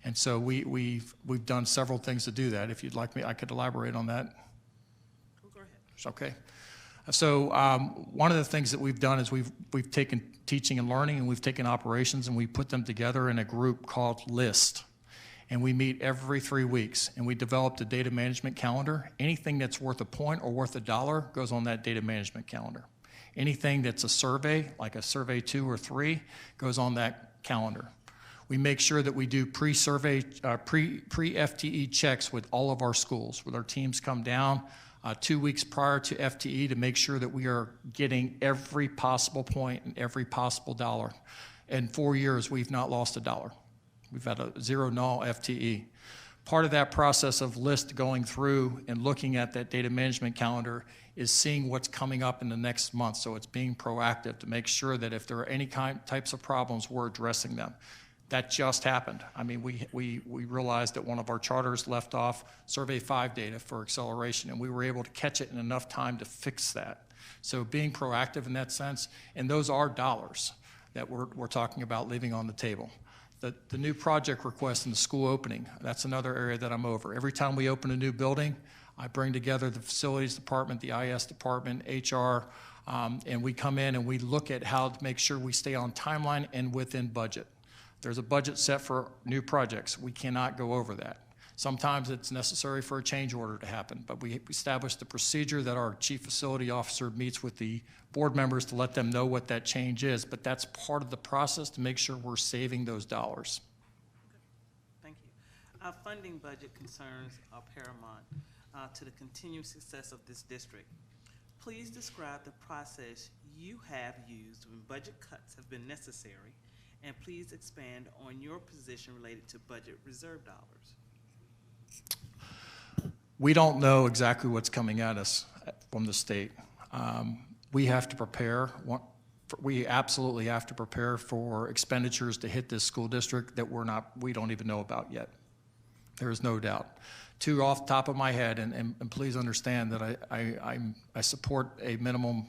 And so we've done several things to do that. If you'd like me, I could elaborate on that. Go ahead. Okay. So one of the things that we've done is we've taken teaching and learning and we've taken operations and we put them together in a group called LIST. And we meet every 3 weeks and we developed a data management calendar. Anything that's worth a point or worth $1 goes on that data management calendar. Anything that's a survey, like a survey 2 or 3, goes on that calendar. We make sure that we do pre-survey, pre-FTE checks with all of our schools, where our teams come down 2 weeks prior to FTE to make sure that we are getting every possible point and every possible dollar. In 4 years, we've not lost $1. We've had a zero null FTE. Part of that process of LIST going through and looking at that data management calendar is seeing what's coming up in the next month. So it's being proactive to make sure that if there are any types of problems, we're addressing them. That just happened. I mean, we realized that one of our charters left off Survey 5 data for acceleration, and we were able to catch it in enough time to fix that. So being proactive in that sense, and those are dollars that we're talking about leaving on the table. The new project request in the school opening, that's another area that I'm over. Every time we open a new building, I bring together the facilities department, the IS department, HR, and we come in and we look at how to make sure we stay on timeline and within budget. There's a budget set for new projects. We cannot go over that. Sometimes it's necessary for a change order to happen, but we established a procedure that our chief facility officer meets with the board members to let them know what that change is, but that's part of the process to make sure we're saving those dollars. Thank you. Our funding budget concerns are paramount to the continued success of this district. Please describe the process you have used when budget cuts have been necessary, and please expand on your position related to budget reserve dollars. We don't know exactly what's coming at us from the state. We have to prepare. We absolutely have to prepare for expenditures to hit this school district that we don't even know about yet. There is no doubt. Two off the top of my head, and please understand that I support a minimum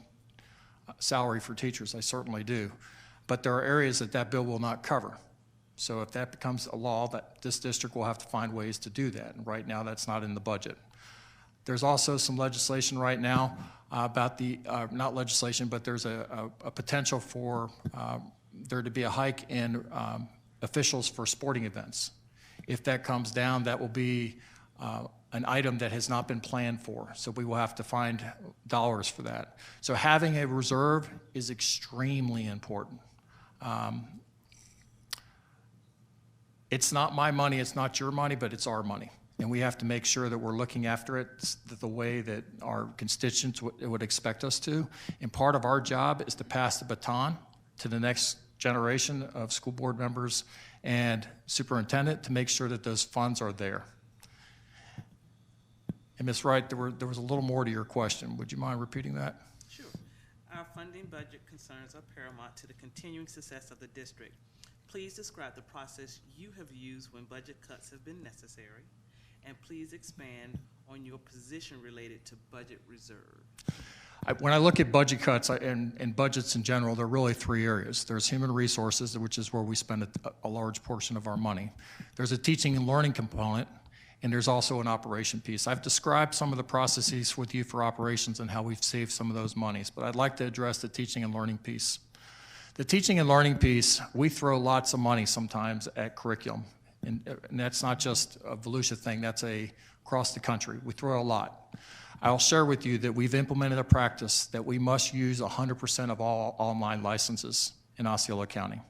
salary for teachers. I certainly do. But there are areas that bill will not cover. So if that becomes a law, that this district will have to find ways to do that. And right now, that's not in the budget. There's also some legislation right now about not legislation, but there's a potential for there to be a hike in officials for sporting events. If that comes down, that will be an item that has not been planned for. So we will have to find dollars for that. So having a reserve is extremely important. It's not my money, it's not your money, but it's our money. And we have to make sure that we're looking after it the way that our constituents would expect us to. And part of our job is to pass the baton to the next generation of school board members and superintendent to make sure that those funds are there. And Ms. Wright, there was a little more to your question. Would you mind repeating that? Sure. Our funding budget concerns are paramount to the continuing success of the district. Please describe the process you have used when budget cuts have been necessary, and please expand on your position related to budget reserve. When I look at budget cuts and budgets in general, there are really 3 areas. There's human resources, which is where we spend a large portion of our money. There's a teaching and learning component, and there's also an operation piece. I've described some of the processes with you for operations and how we've saved some of those monies, but I'd like to address the teaching and learning piece. The teaching and learning piece, we throw lots of money sometimes at curriculum, and that's not just a Volusia thing, that's across the country. We throw a lot. I'll share with you that we've implemented a practice that we must use 100% of all online licenses in Osceola County.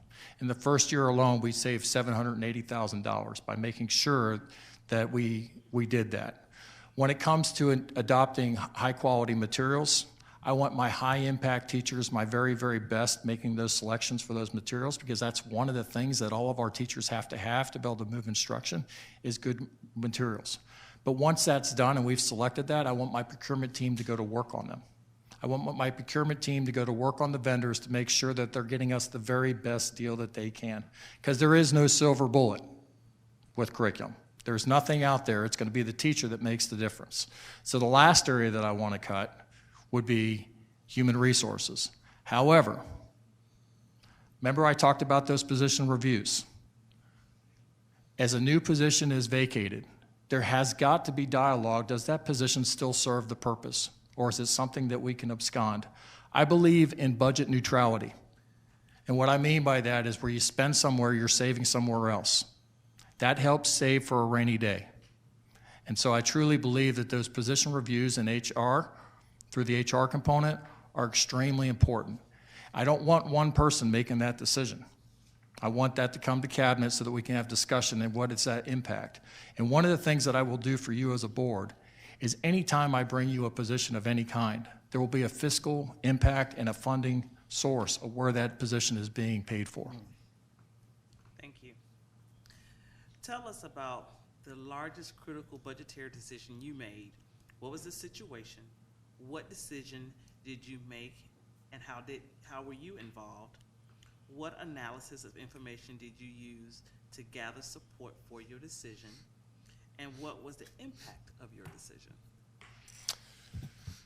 In the first year alone, we saved $780,000 by making sure that we did that. When it comes to adopting high-quality materials, I want my high-impact teachers, my very, very best, making those selections for those materials, because that's one of the things that all of our teachers have to be able to move instruction, is good materials. But once that's done and we've selected that, I want my procurement team to go to work on them. I want my procurement team to go to work on the vendors to make sure that they're getting us the very best deal that they can, because there is no silver bullet with curriculum. There's nothing out there. It's going to be the teacher that makes the difference. So the last area that I want to cut would be human resources. However, remember I talked about those position reviews. As a new position is vacated, there has got to be dialogue. Does that position still serve the purpose? or is it something that we can abscond? I believe in budget neutrality. And what I mean by that is where you spend somewhere, you're saving somewhere else. That helps save for a rainy day. And so I truly believe that those position reviews in HR, through the HR component, are extremely important. I don't want one person making that decision. I want that to come to cabinet so that we can have discussion and what is that impact. And one of the things that I will do for you as a board is anytime I bring you a position of any kind, there will be a fiscal impact and a funding source of where that position is being paid for. Thank you. Tell us about the largest critical budgetary decision you made. What was the situation? What decision did you make, and how were you involved? What analysis of information did you use to gather support for your decision? And what was the impact of your decision?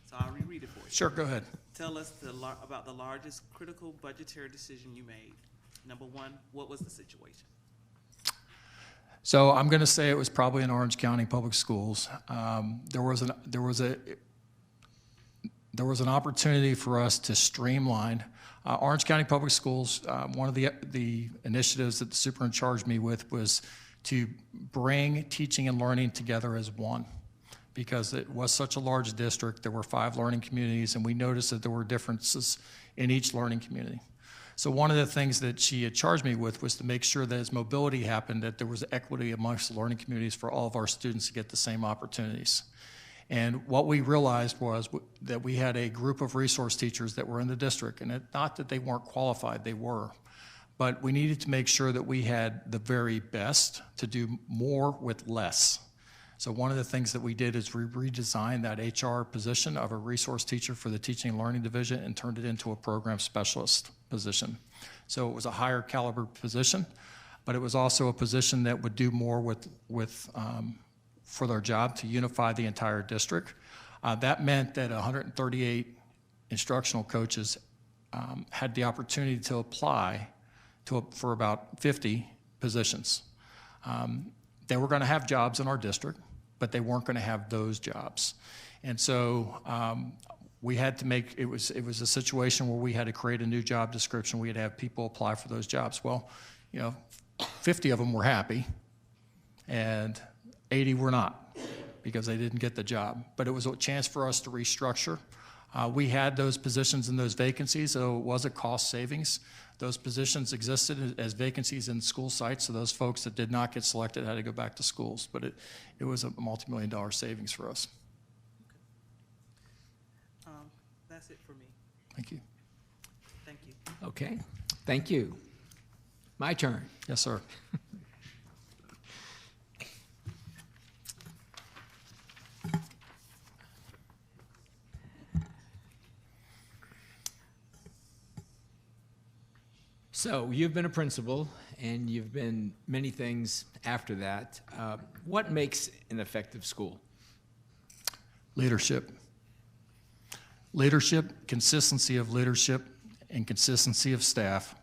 So I'll reread it for you. Sure, go ahead. Tell us about the largest critical budgetary decision you made. Number one, what was the situation? So I'm going to say it was probably in Orange County Public Schools. There was an opportunity for us to streamline Orange County Public Schools. One of the initiatives that the superintendent charged me with was to bring teaching and learning together as one, because it was such a large district. There were 5 learning communities, and we noticed that there were differences in each learning community. So one of the things that she had charged me with was to make sure that as mobility happened, that there was equity amongst the learning communities for all of our students to get the same opportunities. And what we realized was that we had a group of resource teachers that were in the district, and not that they weren't qualified, they were, but we needed to make sure that we had the very best to do more with less. So one of the things that we did is we redesigned that HR position of a resource teacher for the teaching and learning division and turned it into a program specialist position. So it was a higher caliber position, but it was also a position that would do more for their job to unify the entire district. That meant that 138 instructional coaches had the opportunity to apply for about 50 positions. They were going to have jobs in our district, but they weren't going to have those jobs. And so we had to make, it was a situation where we had to create a new job description. We had to have people apply for those jobs. Well, 50 of them were happy, and 80 were not, because they didn't get the job. But it was a chance for us to restructure. We had those positions and those vacancies, so it was a cost savings. Those positions existed as vacancies in school sites, so those folks that did not get selected had to go back to schools. But it was a multi-million-dollar savings for us. That's it for me. Thank you. Thank you. Okay, thank you. My turn. Yes, sir. So you've been a principal, and you've been many things after that. What makes an effective school? Leadership. Leadership, consistency of leadership, and consistency of staff.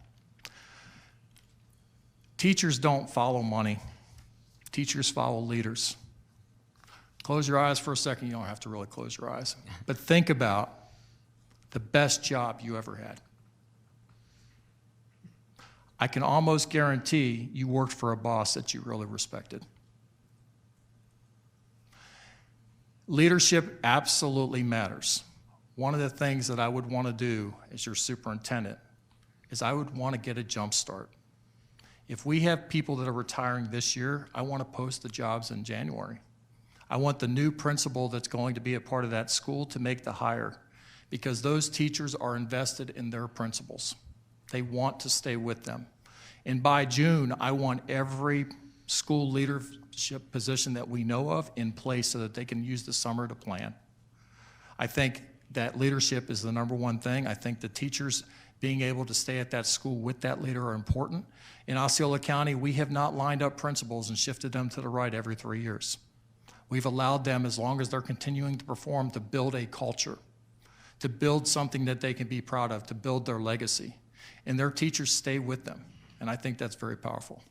Teachers don't follow money. Teachers follow leaders. Close your eyes for a second. You don't have to really close your eyes. But think about the best job you ever had. I can almost guarantee you worked for a boss that you really respected. Leadership absolutely matters. One of the things that I would want to do as your superintendent is I would want to get a jump start. If we have people that are retiring this year, I want to post the jobs in January. I want the new principal that's going to be a part of that school to make the hire, because those teachers are invested in their principals. They want to stay with them. And by June, I want every school leadership position that we know of in place so that they can use the summer to plan. I think that leadership is the number one thing. I think the teachers being able to stay at that school with that leader are important. In Osceola County, we have not lined up principals and shifted them to the right every 3 years. We've allowed them, as long as they're continuing to perform, to build a culture, to build something that they can be proud of, to build their legacy. And their teachers stay with them. And I think that's very powerful.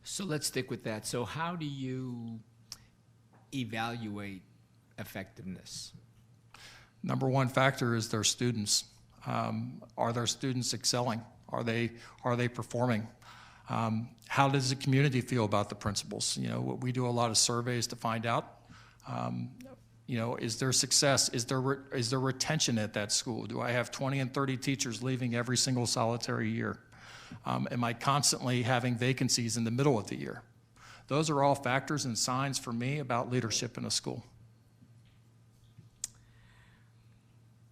So let's stick with that. So how do you evaluate effectiveness? Number one factor is their students. Are their students excelling? Are they performing? How does the community feel about the principals? You know, we do a lot of surveys to find out. You know, is there success? Is there retention at that school? Do I have 20 and 30 teachers leaving every single solitary year? Am I constantly having vacancies in the middle of the year? Those are all factors and signs for me about leadership in a school.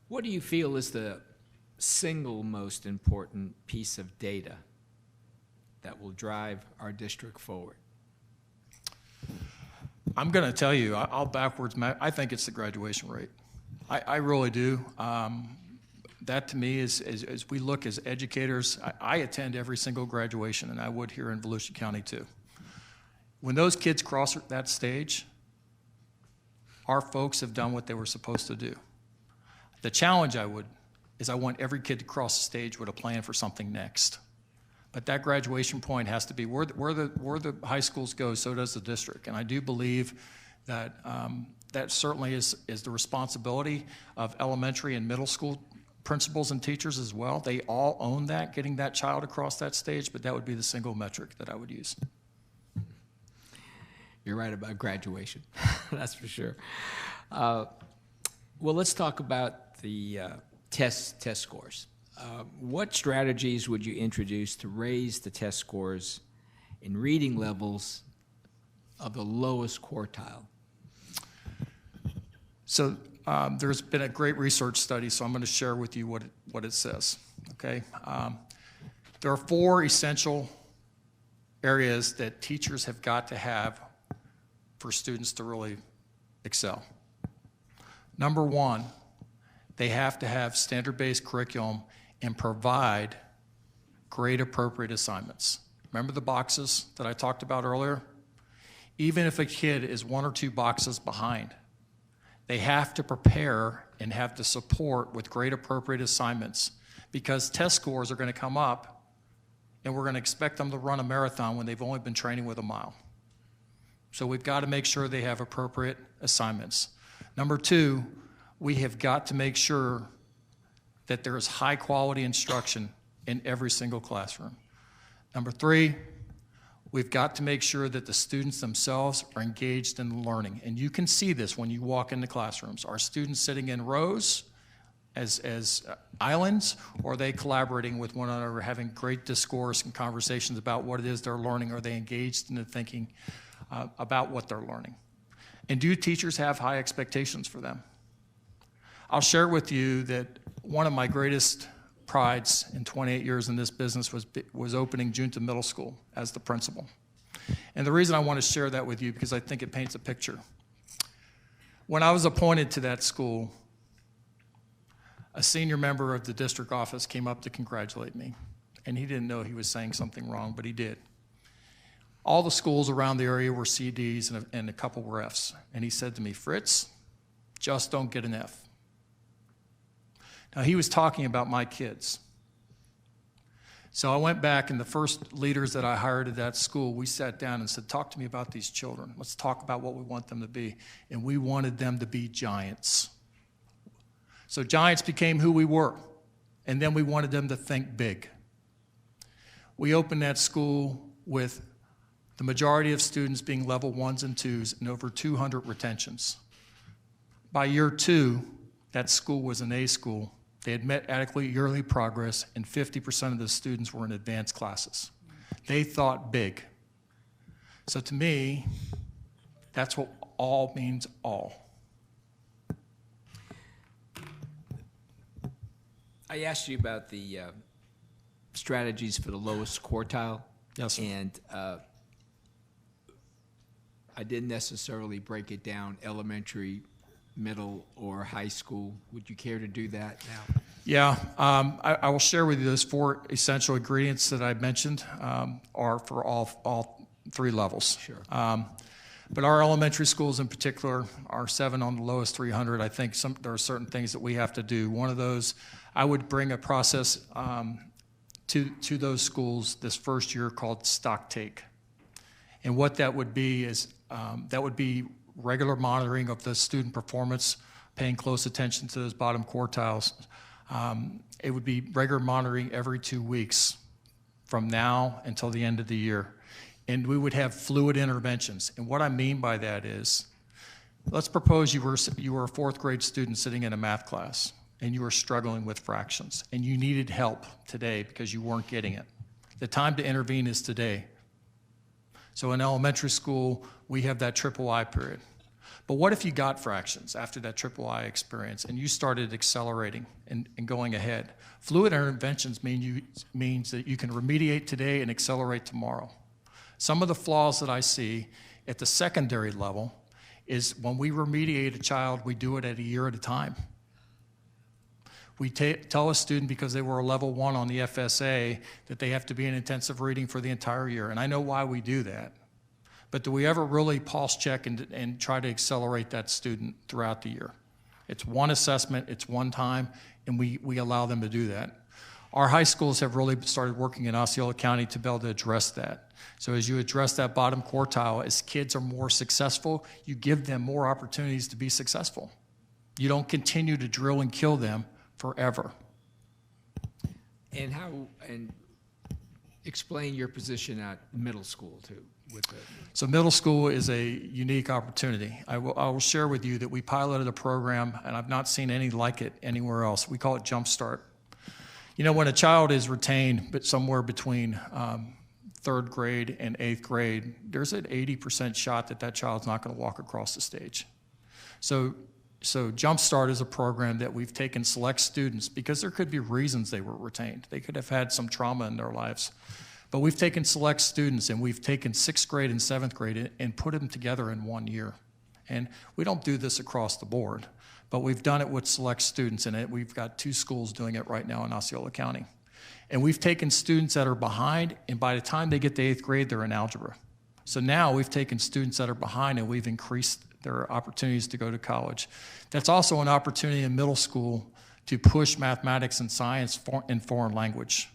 What do you feel is the single most important piece of data that will drive our district forward? I'm going to tell you, I'll backwards, I think it's the graduation rate. I really do. That to me is, as we look as educators, I attend every single graduation, and I would here in Volusia County too. When those kids cross that stage, our folks have done what they were supposed to do. The challenge I want every kid to cross the stage with a plan for something next. But that graduation point has to be where the high schools go, so does the district. And I do believe that that certainly is the responsibility of elementary and middle school principals and teachers as well. They all own that, getting that child across that stage, but that would be the single metric that I would use. You're right about graduation, that's for sure. Well, let's talk about the test scores. What strategies would you introduce to raise the test scores in reading levels of the lowest quartile? So there's been a great research study, so I'm going to share with you what it says. Okay, there are 4 essential areas that teachers have got to have for students to really excel. Number 1, they have to have standard-based curriculum and provide grade-appropriate assignments. Remember the boxes that I talked about earlier? Even if a kid is 1 or 2 boxes behind, they have to prepare and have the support with grade-appropriate assignments, because test scores are going to come up and we're going to expect them to run a marathon when they've only been training with a mile. So we've got to make sure they have appropriate assignments. Number 2, we have got to make sure that there is high-quality instruction in every single classroom. Number 3, we've got to make sure that the students themselves are engaged in learning. And you can see this when you walk into classrooms. Are students sitting in rows as islands, or are they collaborating with one another, having great discourse and conversations about what it is they're learning? Are they engaged in the thinking about what they're learning? And do teachers have high expectations for them? I'll share with you that one of my greatest prides in 28 years in this business was opening Junta Middle School as the principal. And the reason I want to share that with you, because I think it paints a picture. When I was appointed to that school, a senior member of the district office came up to congratulate me. And he didn't know he was saying something wrong, but he did. All the schools around the area were CDs and a couple were Fs. And he said to me, "Fritz, just don't get an F." Now, he was talking about my kids. So I went back, and the first leaders that I hired at that school, we sat down and said, "Talk to me about these children. Let's talk about what we want them to be." And we wanted them to be giants. So giants became who we were, and then we wanted them to think big. We opened that school with the majority of students being level 1s and 2s and over 200 retentions. By year 2, that school was an A school. They had met adequate yearly progress, and 50% of the students were in advanced classes. They thought big. So to me, that's what all means all. I asked you about the strategies for the lowest quartile. Yes, sir. And I didn't necessarily break it down elementary, middle, or high school. Would you care to do that now? Yeah, I will share with you those 4 essential ingredients that I mentioned are for all 3 levels. Sure. But our elementary schools in particular are 7 on the lowest 300. I think there are certain things that we have to do. One of those, I would bring a process to those schools this first year called stock take. And what that would be is that would be regular monitoring of the student performance paying close attention to those bottom quartiles. It would be regular monitoring every 2 weeks from now until the end of the year. And we would have fluid interventions. And what I mean by that is, let's propose you were a fourth grade student sitting in a math class and you were struggling with fractions and you needed help today because you weren't getting it. The time to intervene is today. So in elementary school, we have that triple I period. But what if you got fractions after that triple I experience and you started accelerating and going ahead? Fluid interventions means that you can remediate today and accelerate tomorrow. Some of the flaws that I see at the secondary level is when we remediate a child, we do it at a year at a time. We tell a student because they were a level 1 on the FSA that they have to be in intensive reading for the entire year. And I know why we do that. But do we ever really pulse check and try to accelerate that student throughout the year? It's one assessment, it's one time, and we allow them to do that. Our high schools have really started working in Osceola County to be able to address that. So as you address that bottom quartile, as kids are more successful, you give them more opportunities to be successful. You don't continue to drill and kill them forever. And explain your position at middle school too. So middle school is a unique opportunity. I will share with you that we piloted a program, and I've not seen any like it anywhere else. We call it Jump Start. You know, when a child is retained but somewhere between 3rd grade and 8th grade, there's an 80% shot that that child's not going to walk across the stage. So Jump Start is a program that we've taken select students, because there could be reasons they were retained. They could have had some trauma in their lives. But we've taken select students and we've taken 6th grade and 7th grade and put them together in 1 year. And we don't do this across the board, but we've done it with select students, and we've got 2 schools doing it right now in Osceola County. And we've taken students that are behind, and by the time they get to 8th grade, they're in algebra. So now we've taken students that are behind and we've increased their opportunities to go to college. That's also an opportunity in middle school to push mathematics and science in foreign language.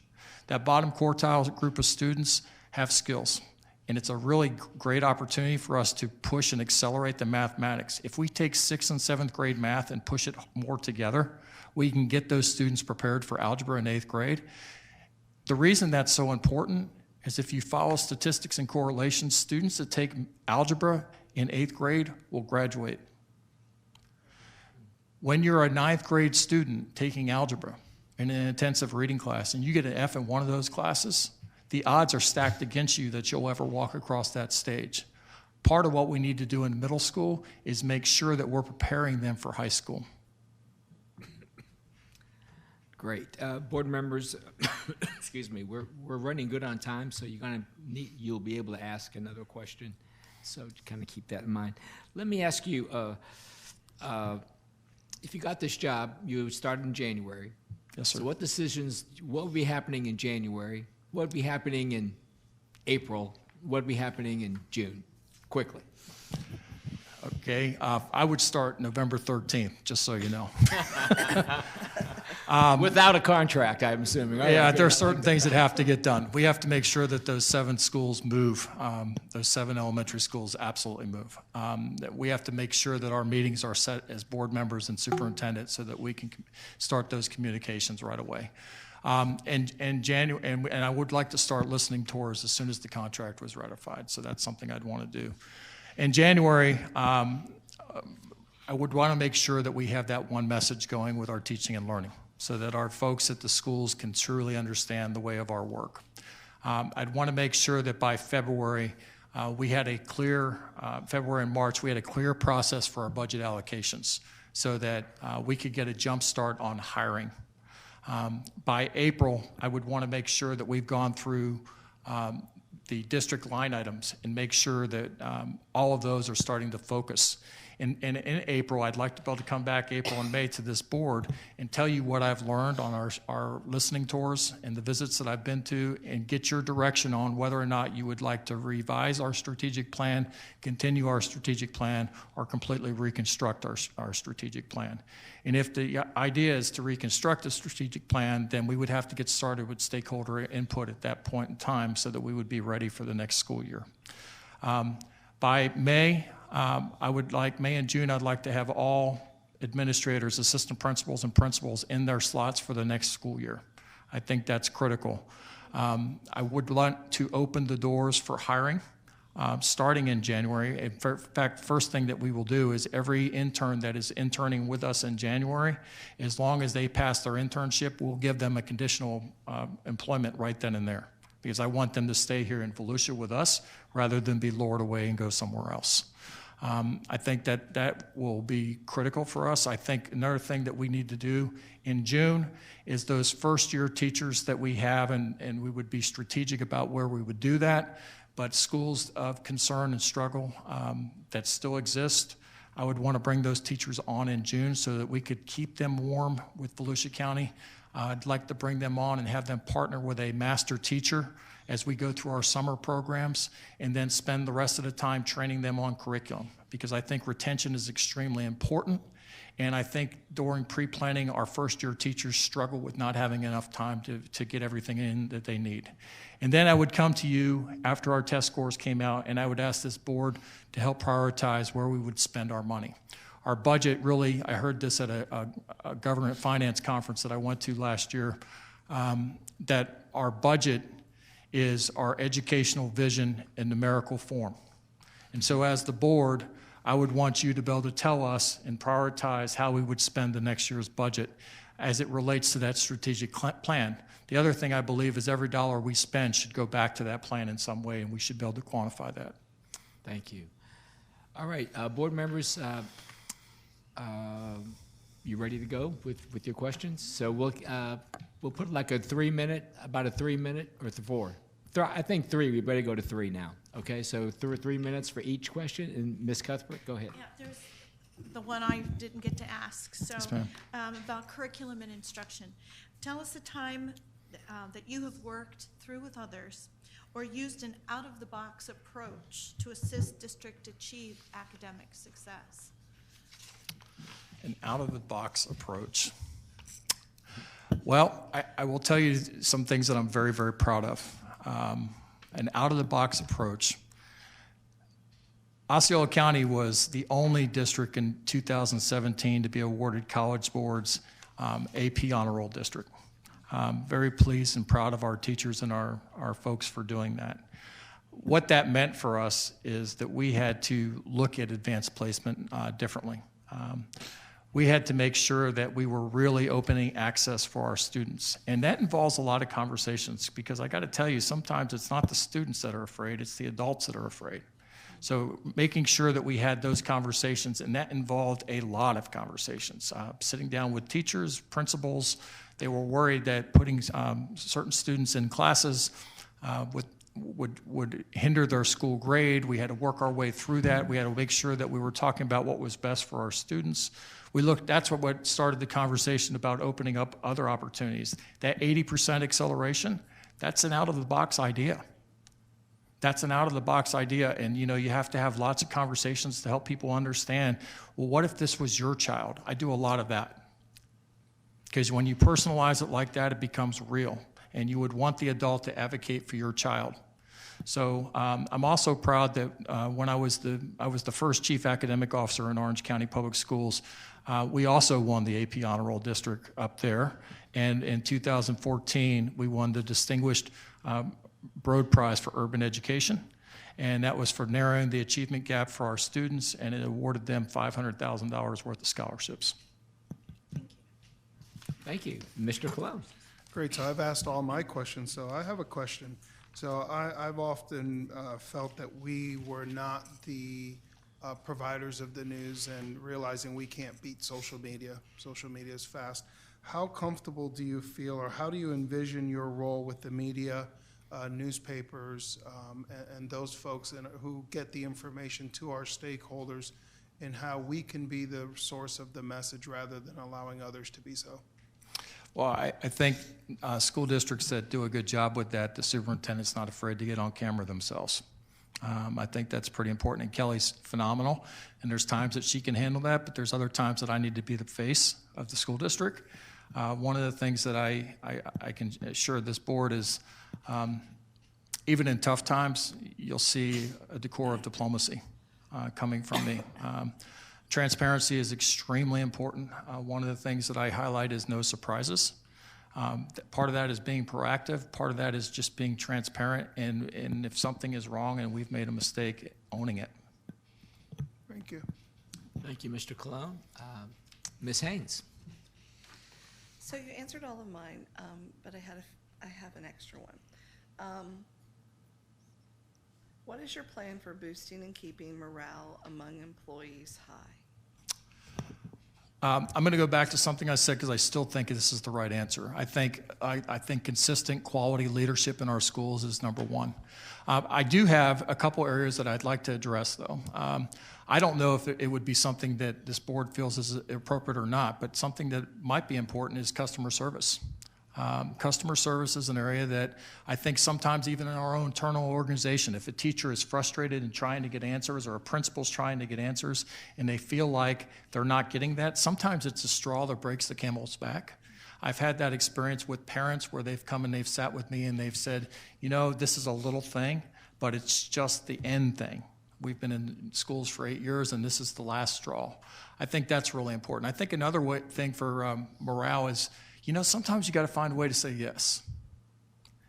That bottom quartile group of students have skills, and it's a really great opportunity for us to push and accelerate the mathematics. If we take 6th and 7th grade math and push it more together, we can get those students prepared for algebra in 8th grade. The reason that's so important is if you follow statistics and correlations, students that take algebra in 8th grade will graduate. When you're a 9th grade student taking algebra in an intensive reading class and you get an F in one of those classes, the odds are stacked against you that you'll ever walk across that stage. Part of what we need to do in middle school is make sure that we're preparing them for high school. Great. Board members, excuse me, we're running good on time, so you'll be able to ask another question. So kind of keep that in mind. Let me ask you, if you got this job, you started in January. Yes, sir. So what would be happening in January? What would be happening in April? What would be happening in June? Quickly. Okay, I would start November 13th, just so you know. Without a contract, I'm assuming. Right? Yeah, there are certain things that have to get done. We have to make sure that those 7 schools move. Those 7 elementary schools absolutely move. That we have to make sure that our meetings are set as board members and superintendent so that we can start those communications right away. And I would like to start listening tours as soon as the contract was ratified. So that's something I'd want to do. In January, I would want to make sure that we have that one message going with our teaching and learning so that our folks at the schools can truly understand the way of our work. I'd want to make sure that by February, we had a clear, February and March, we had a clear process for our budget allocations so that we could get a jump start on hiring. By April, I would want to make sure that we've gone through the district line items and make sure that all of those are starting to focus. And in April, I'd like to be able to come back April and May to this board and tell you what I've learned on our listening tours and the visits that I've been to and get your direction on whether or not you would like to revise our strategic plan, continue our strategic plan, or completely reconstruct our strategic plan. And if the idea is to reconstruct the strategic plan, then we would have to get started with stakeholder input at that point in time so that we would be ready for the next school year. By May, May and June, I'd like to have all administrators, assistant principals, and principals in their slots for the next school year. I think that's critical. I would like to open the doors for hiring starting in January. In fact, first thing that we will do is every intern that is interning with us in January, as long as they pass their internship, we'll give them a conditional employment right then and there, because I want them to stay here in Volusia with us rather than be lured away and go somewhere else. I think that will be critical for us. I think another thing that we need to do in June is those first-year teachers that we have, and we would be strategic about where we would do that, but schools of concern and struggle that still exist, I would want to bring those teachers on in June so that we could keep them warm with Volusia County. I'd like to bring them on and have them partner with a master teacher as we go through our summer programs, and then spend the rest of the time training them on curriculum, because I think retention is extremely important. And I think during pre-planning, our first-year teachers struggle with not having enough time to get everything in that they need. And then I would come to you after our test scores came out, and I would ask this board to help prioritize where we would spend our money. Our budget really, I heard this at a government finance conference that I went to last year, that our budget is our educational vision in numerical form. And so as the board, I would want you to be able to tell us and prioritize how we would spend the next year's budget as it relates to that strategic plan. The other thing I believe is every dollar we spend should go back to that plan in some way, and we should be able to quantify that. Thank you. All right, board members, you ready to go with your questions? So we'll put like a 3 minute, about a 3 minute or 4. I think 3. We better go to 3 now. Okay, so 3 minutes for each question. And Ms. Cuthbert, go ahead. Yeah, there's the one I didn't get to ask. So Yes, ma'am. About curriculum and instruction. Tell us a time that you have worked through with others or used an out-of-the-box approach to assist district achieve academic success. An out-of-the-box approach. Well, I will tell you some things that I'm very, very proud of. An out-of-the-box approach. Osceola County was the only district in 2017 to be awarded College Board's AP Honor Roll District. Very pleased and proud of our teachers and our folks for doing that. What that meant for us is that we had to look at advanced placement differently. We had to make sure that we were really opening access for our students. And that involves a lot of conversations, because I got to tell you, sometimes it's not the students that are afraid, it's the adults that are afraid. So making sure that we had those conversations, and that involved a lot of conversations. Sitting down with teachers, principals, they were worried that putting certain students in classes would hinder their school grade. We had to work our way through that. We had to make sure that we were talking about what was best for our students. That's what started the conversation about opening up other opportunities. That 80% acceleration, that's an out-of-the-box idea. That's an out-of-the-box idea, and you have to have lots of conversations to help people understand, well, what if this was your child? I do a lot of that. Because when you personalize it like that, it becomes real, and you would want the adult to advocate for your child. So I'm also proud that when I was the first chief academic officer in Orange County Public Schools, we also won the AP Honor Roll District up there. And in 2014, we won the Distinguished Broad Prize for Urban Education. And that was for narrowing the achievement gap for our students, and it awarded them $500,000 worth of scholarships. Thank you. Mr. Cologne. Great, so I've asked all my questions, so I have a question. So I've often felt that we were not the providers of the news, and realizing we can't beat social media. Social media is fast. How comfortable do you feel, or how do you envision your role with the media, newspapers, and those folks who get the information to our stakeholders, and how we can be the source of the message rather than allowing others to be so? Well, I think school districts that do a good job with that, the superintendent's not afraid to get on camera themselves. I think that's pretty important, and Kelly's phenomenal, and there's times that she can handle that, but there's other times that I need to be the face of the school district. One of the things that I can assure this board is, even in tough times, you'll see a decor of diplomacy coming from me. Transparency is extremely important. One of the things that I highlight is no surprises. Part of that is being proactive. Part of that is just being transparent, and if something is wrong and we've made a mistake, owning it. Thank you. Thank you, Mr. Cologne. Ms. Haynes? So you answered all of mine, but I have an extra one. What is your plan for boosting and keeping morale among employees high? I'm going to go back to something I said because I still think this is the right answer. I think consistent quality leadership in our schools is number one. I do have a couple areas that I'd like to address, though. I don't know if it would be something that this board feels is appropriate or not, but something that might be important is customer service. Customer service is an area that I think sometimes even in our own internal organization, if a teacher is frustrated and trying to get answers or a principal's trying to get answers and they feel like they're not getting that, sometimes it's a straw that breaks the camel's back. I've had that experience with parents where they've come and they've sat with me and they've said, you know, this is a little thing, but it's just the end thing. We've been in schools for 8 years and this is the last straw. I think that's really important. I think another thing for morale is, you know, sometimes you got to find a way to say yes.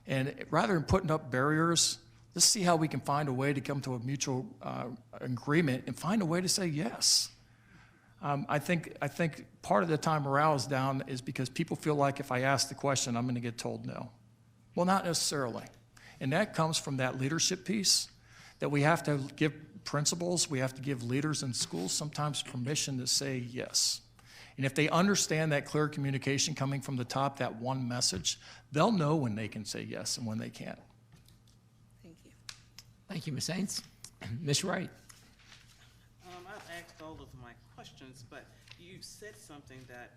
And rather than putting up barriers, let's see how we can find a way to come to a mutual agreement and find a way to say yes. I think part of the time morale is down is because people feel like if I ask the question, I'm going to get told no. Well, not necessarily. And that comes from that leadership piece that we have to give principals, we have to give leaders in schools sometimes permission to say yes. And if they understand that clear communication coming from the top, that one message, they'll know when they can say yes and when they can't. Thank you. Thank you, Ms. Haynes. Ms. Wright? I've asked all of my questions, but you said something that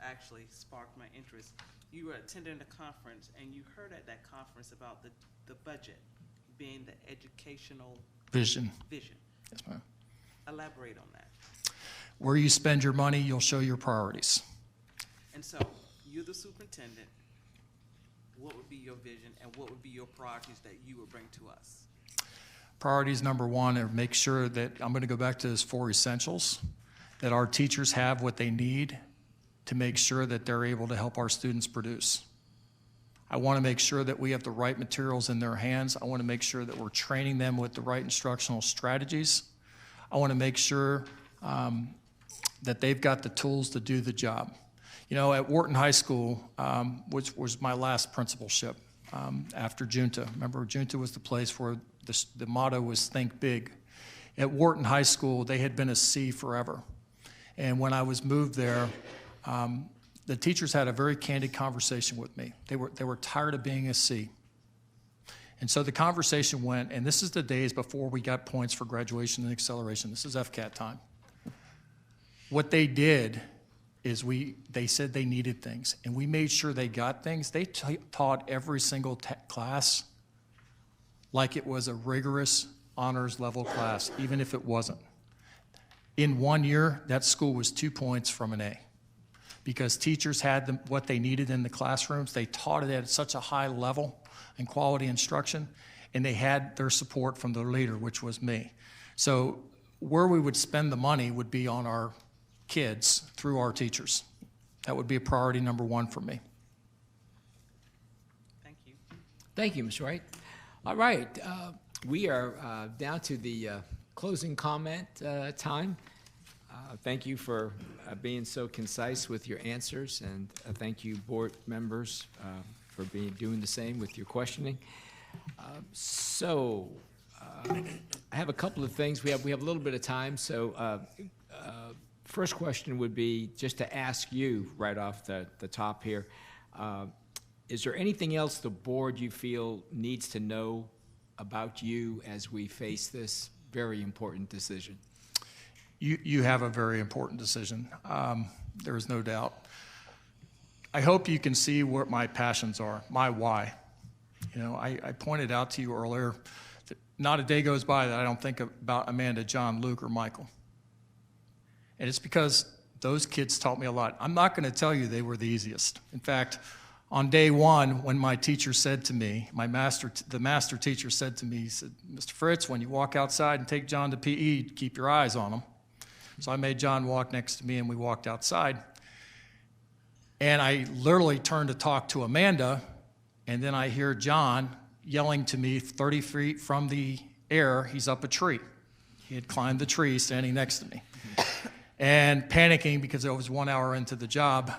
actually sparked my interest. You were attending a conference, and you heard at that conference about the budget being the educational Vision. vision. Yes, ma'am. Elaborate on that. Where you spend your money, you'll show your priorities. And so, you're the superintendent. What would be your vision, and what would be your priorities that you would bring to us? Priorities number one are make sure that, I'm going to go back to those 4 essentials, that our teachers have what they need to make sure that they're able to help our students produce. I want to make sure that we have the right materials in their hands. I want to make sure that we're training them with the right instructional strategies. I want to make sure that they've got the tools to do the job. You know, at Wharton High School, which was my last principalship after Junta. Remember, Junta was the place where the motto was think big. At Wharton High School, they had been a C forever. And when I was moved there, the teachers had a very candid conversation with me. They were tired of being a C. And so the conversation went, and this is the days before we got points for graduation and acceleration. This is FCAT time. What they did is they said they needed things, and we made sure they got things. They taught every single class like it was a rigorous honors level class, even if it wasn't. In 1 year, that school was 2 points from an A because teachers had what they needed in the classrooms. They taught it at such a high level and quality instruction, and they had their support from their leader, which was me. So where we would spend the money would be on our kids through our teachers. That would be a priority number one for me. Thank you. Thank you, Ms. Wright. All right, we are down to the closing comment time. Thank you for being so concise with your answers, and thank you, board members, for doing the same with your questioning. I have a couple of things. We have a little bit of time, so first question would be just to ask you right off the top here. Is there anything else the board you feel needs to know about you as we face this very important decision? You have a very important decision. There is no doubt. I hope you can see what my passions are, my why. You know, I pointed out to you earlier that not a day goes by that I don't think about Amanda, John, Luke, or Michael. And it's because those kids taught me a lot. I'm not going to tell you they were the easiest. In fact, on day one, when my teacher said to me, the master teacher said to me, he said, Mr. Fritz, when you walk outside and take John to PE, keep your eyes on him. So I made John walk next to me, and we walked outside. And I literally turned to talk to Amanda, and then I hear John yelling to me 30 feet from the air. He's up a tree. He had climbed the tree standing next to me. And panicking because it was 1 hour into the job,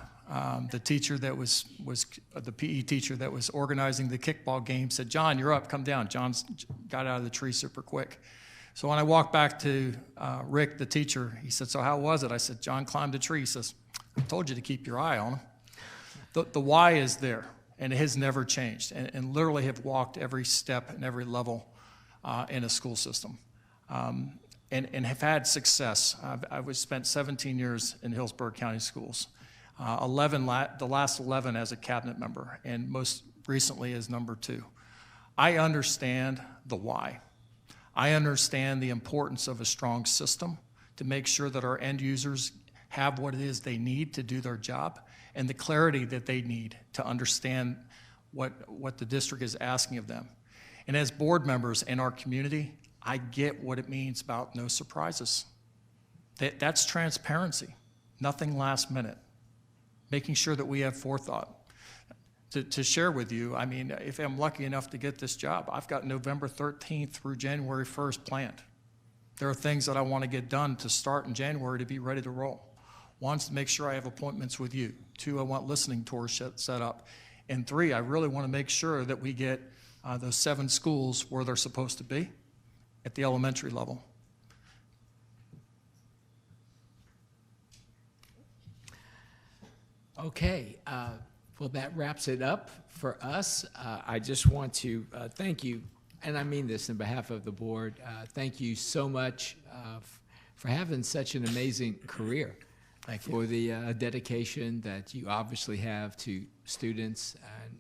the teacher that was the PE teacher that was organizing the kickball game said, "John, you're up, come down." John's got out of the tree super quick. So when I walked back to Rick, the teacher, he said, "So how was it?" I said, "John climbed the tree." He says, "I told you to keep your eye on him." The why is there, and it has never changed, and literally have walked every step and every level in a school system. And have had success. I was spent 17 years in Hillsborough County Schools, the last 11 as a cabinet member, and most recently as number 2. I understand the why. I understand the importance of a strong system to make sure that our end users have what it is they need to do their job, and the clarity that they need to understand what the district is asking of them. And as board members in our community, I get what it means about no surprises. That's transparency, nothing last minute. Making sure that we have forethought. To share with you, I mean, if I'm lucky enough to get this job, I've got November 13th through January 1st planned. There are things that I want to get done to start in January to be ready to roll. One, to make sure I have appointments with you. 2, I want listening tours set up. And 3, I really want to make sure that we get those 7 schools where they're supposed to be at the elementary level. Okay, well, that wraps it up for us. I just want to thank you, and I mean this in behalf of the board. Thank you so much for having such an amazing career. Thank you. For the dedication that you obviously have to students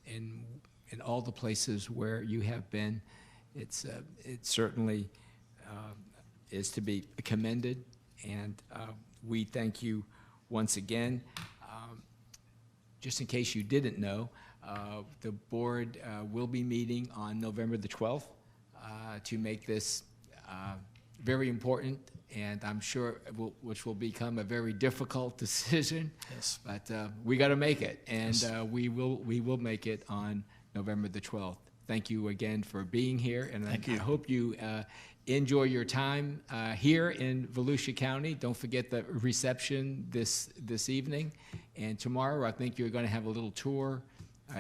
and in all the places where you have been. It certainly is to be commended, and we thank you once again. Just in case you didn't know, the board will be meeting on November the 12th to make this very important, and I'm sure which will become a very difficult decision. Yes. But we got to make it, and Yes. we will make it on November the 12th. Thank you again for being here, and Thank I you. hope you enjoy your time here in Volusia County. Don't forget the reception this evening, and tomorrow I think you're going to have a little tour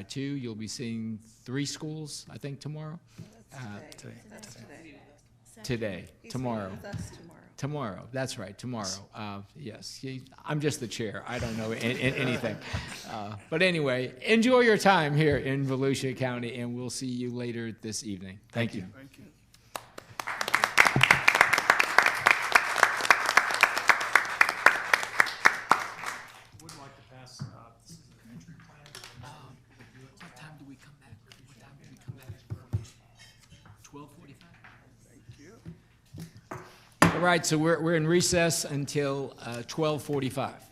too. You'll be seeing 3 schools, I think, tomorrow. That's today. Today, He's tomorrow. meeting with us tomorrow. Tomorrow, that's right, tomorrow. Yes, I'm just the chair. I don't know anything. But anyway, enjoy your time here in Volusia County, and we'll see you later this evening. Thank you. Thank you. Would like to pass, this is an entry plan. What time do we come back? What time do we come back? 12:45? Thank you. All right, so we're in recess until 12:45.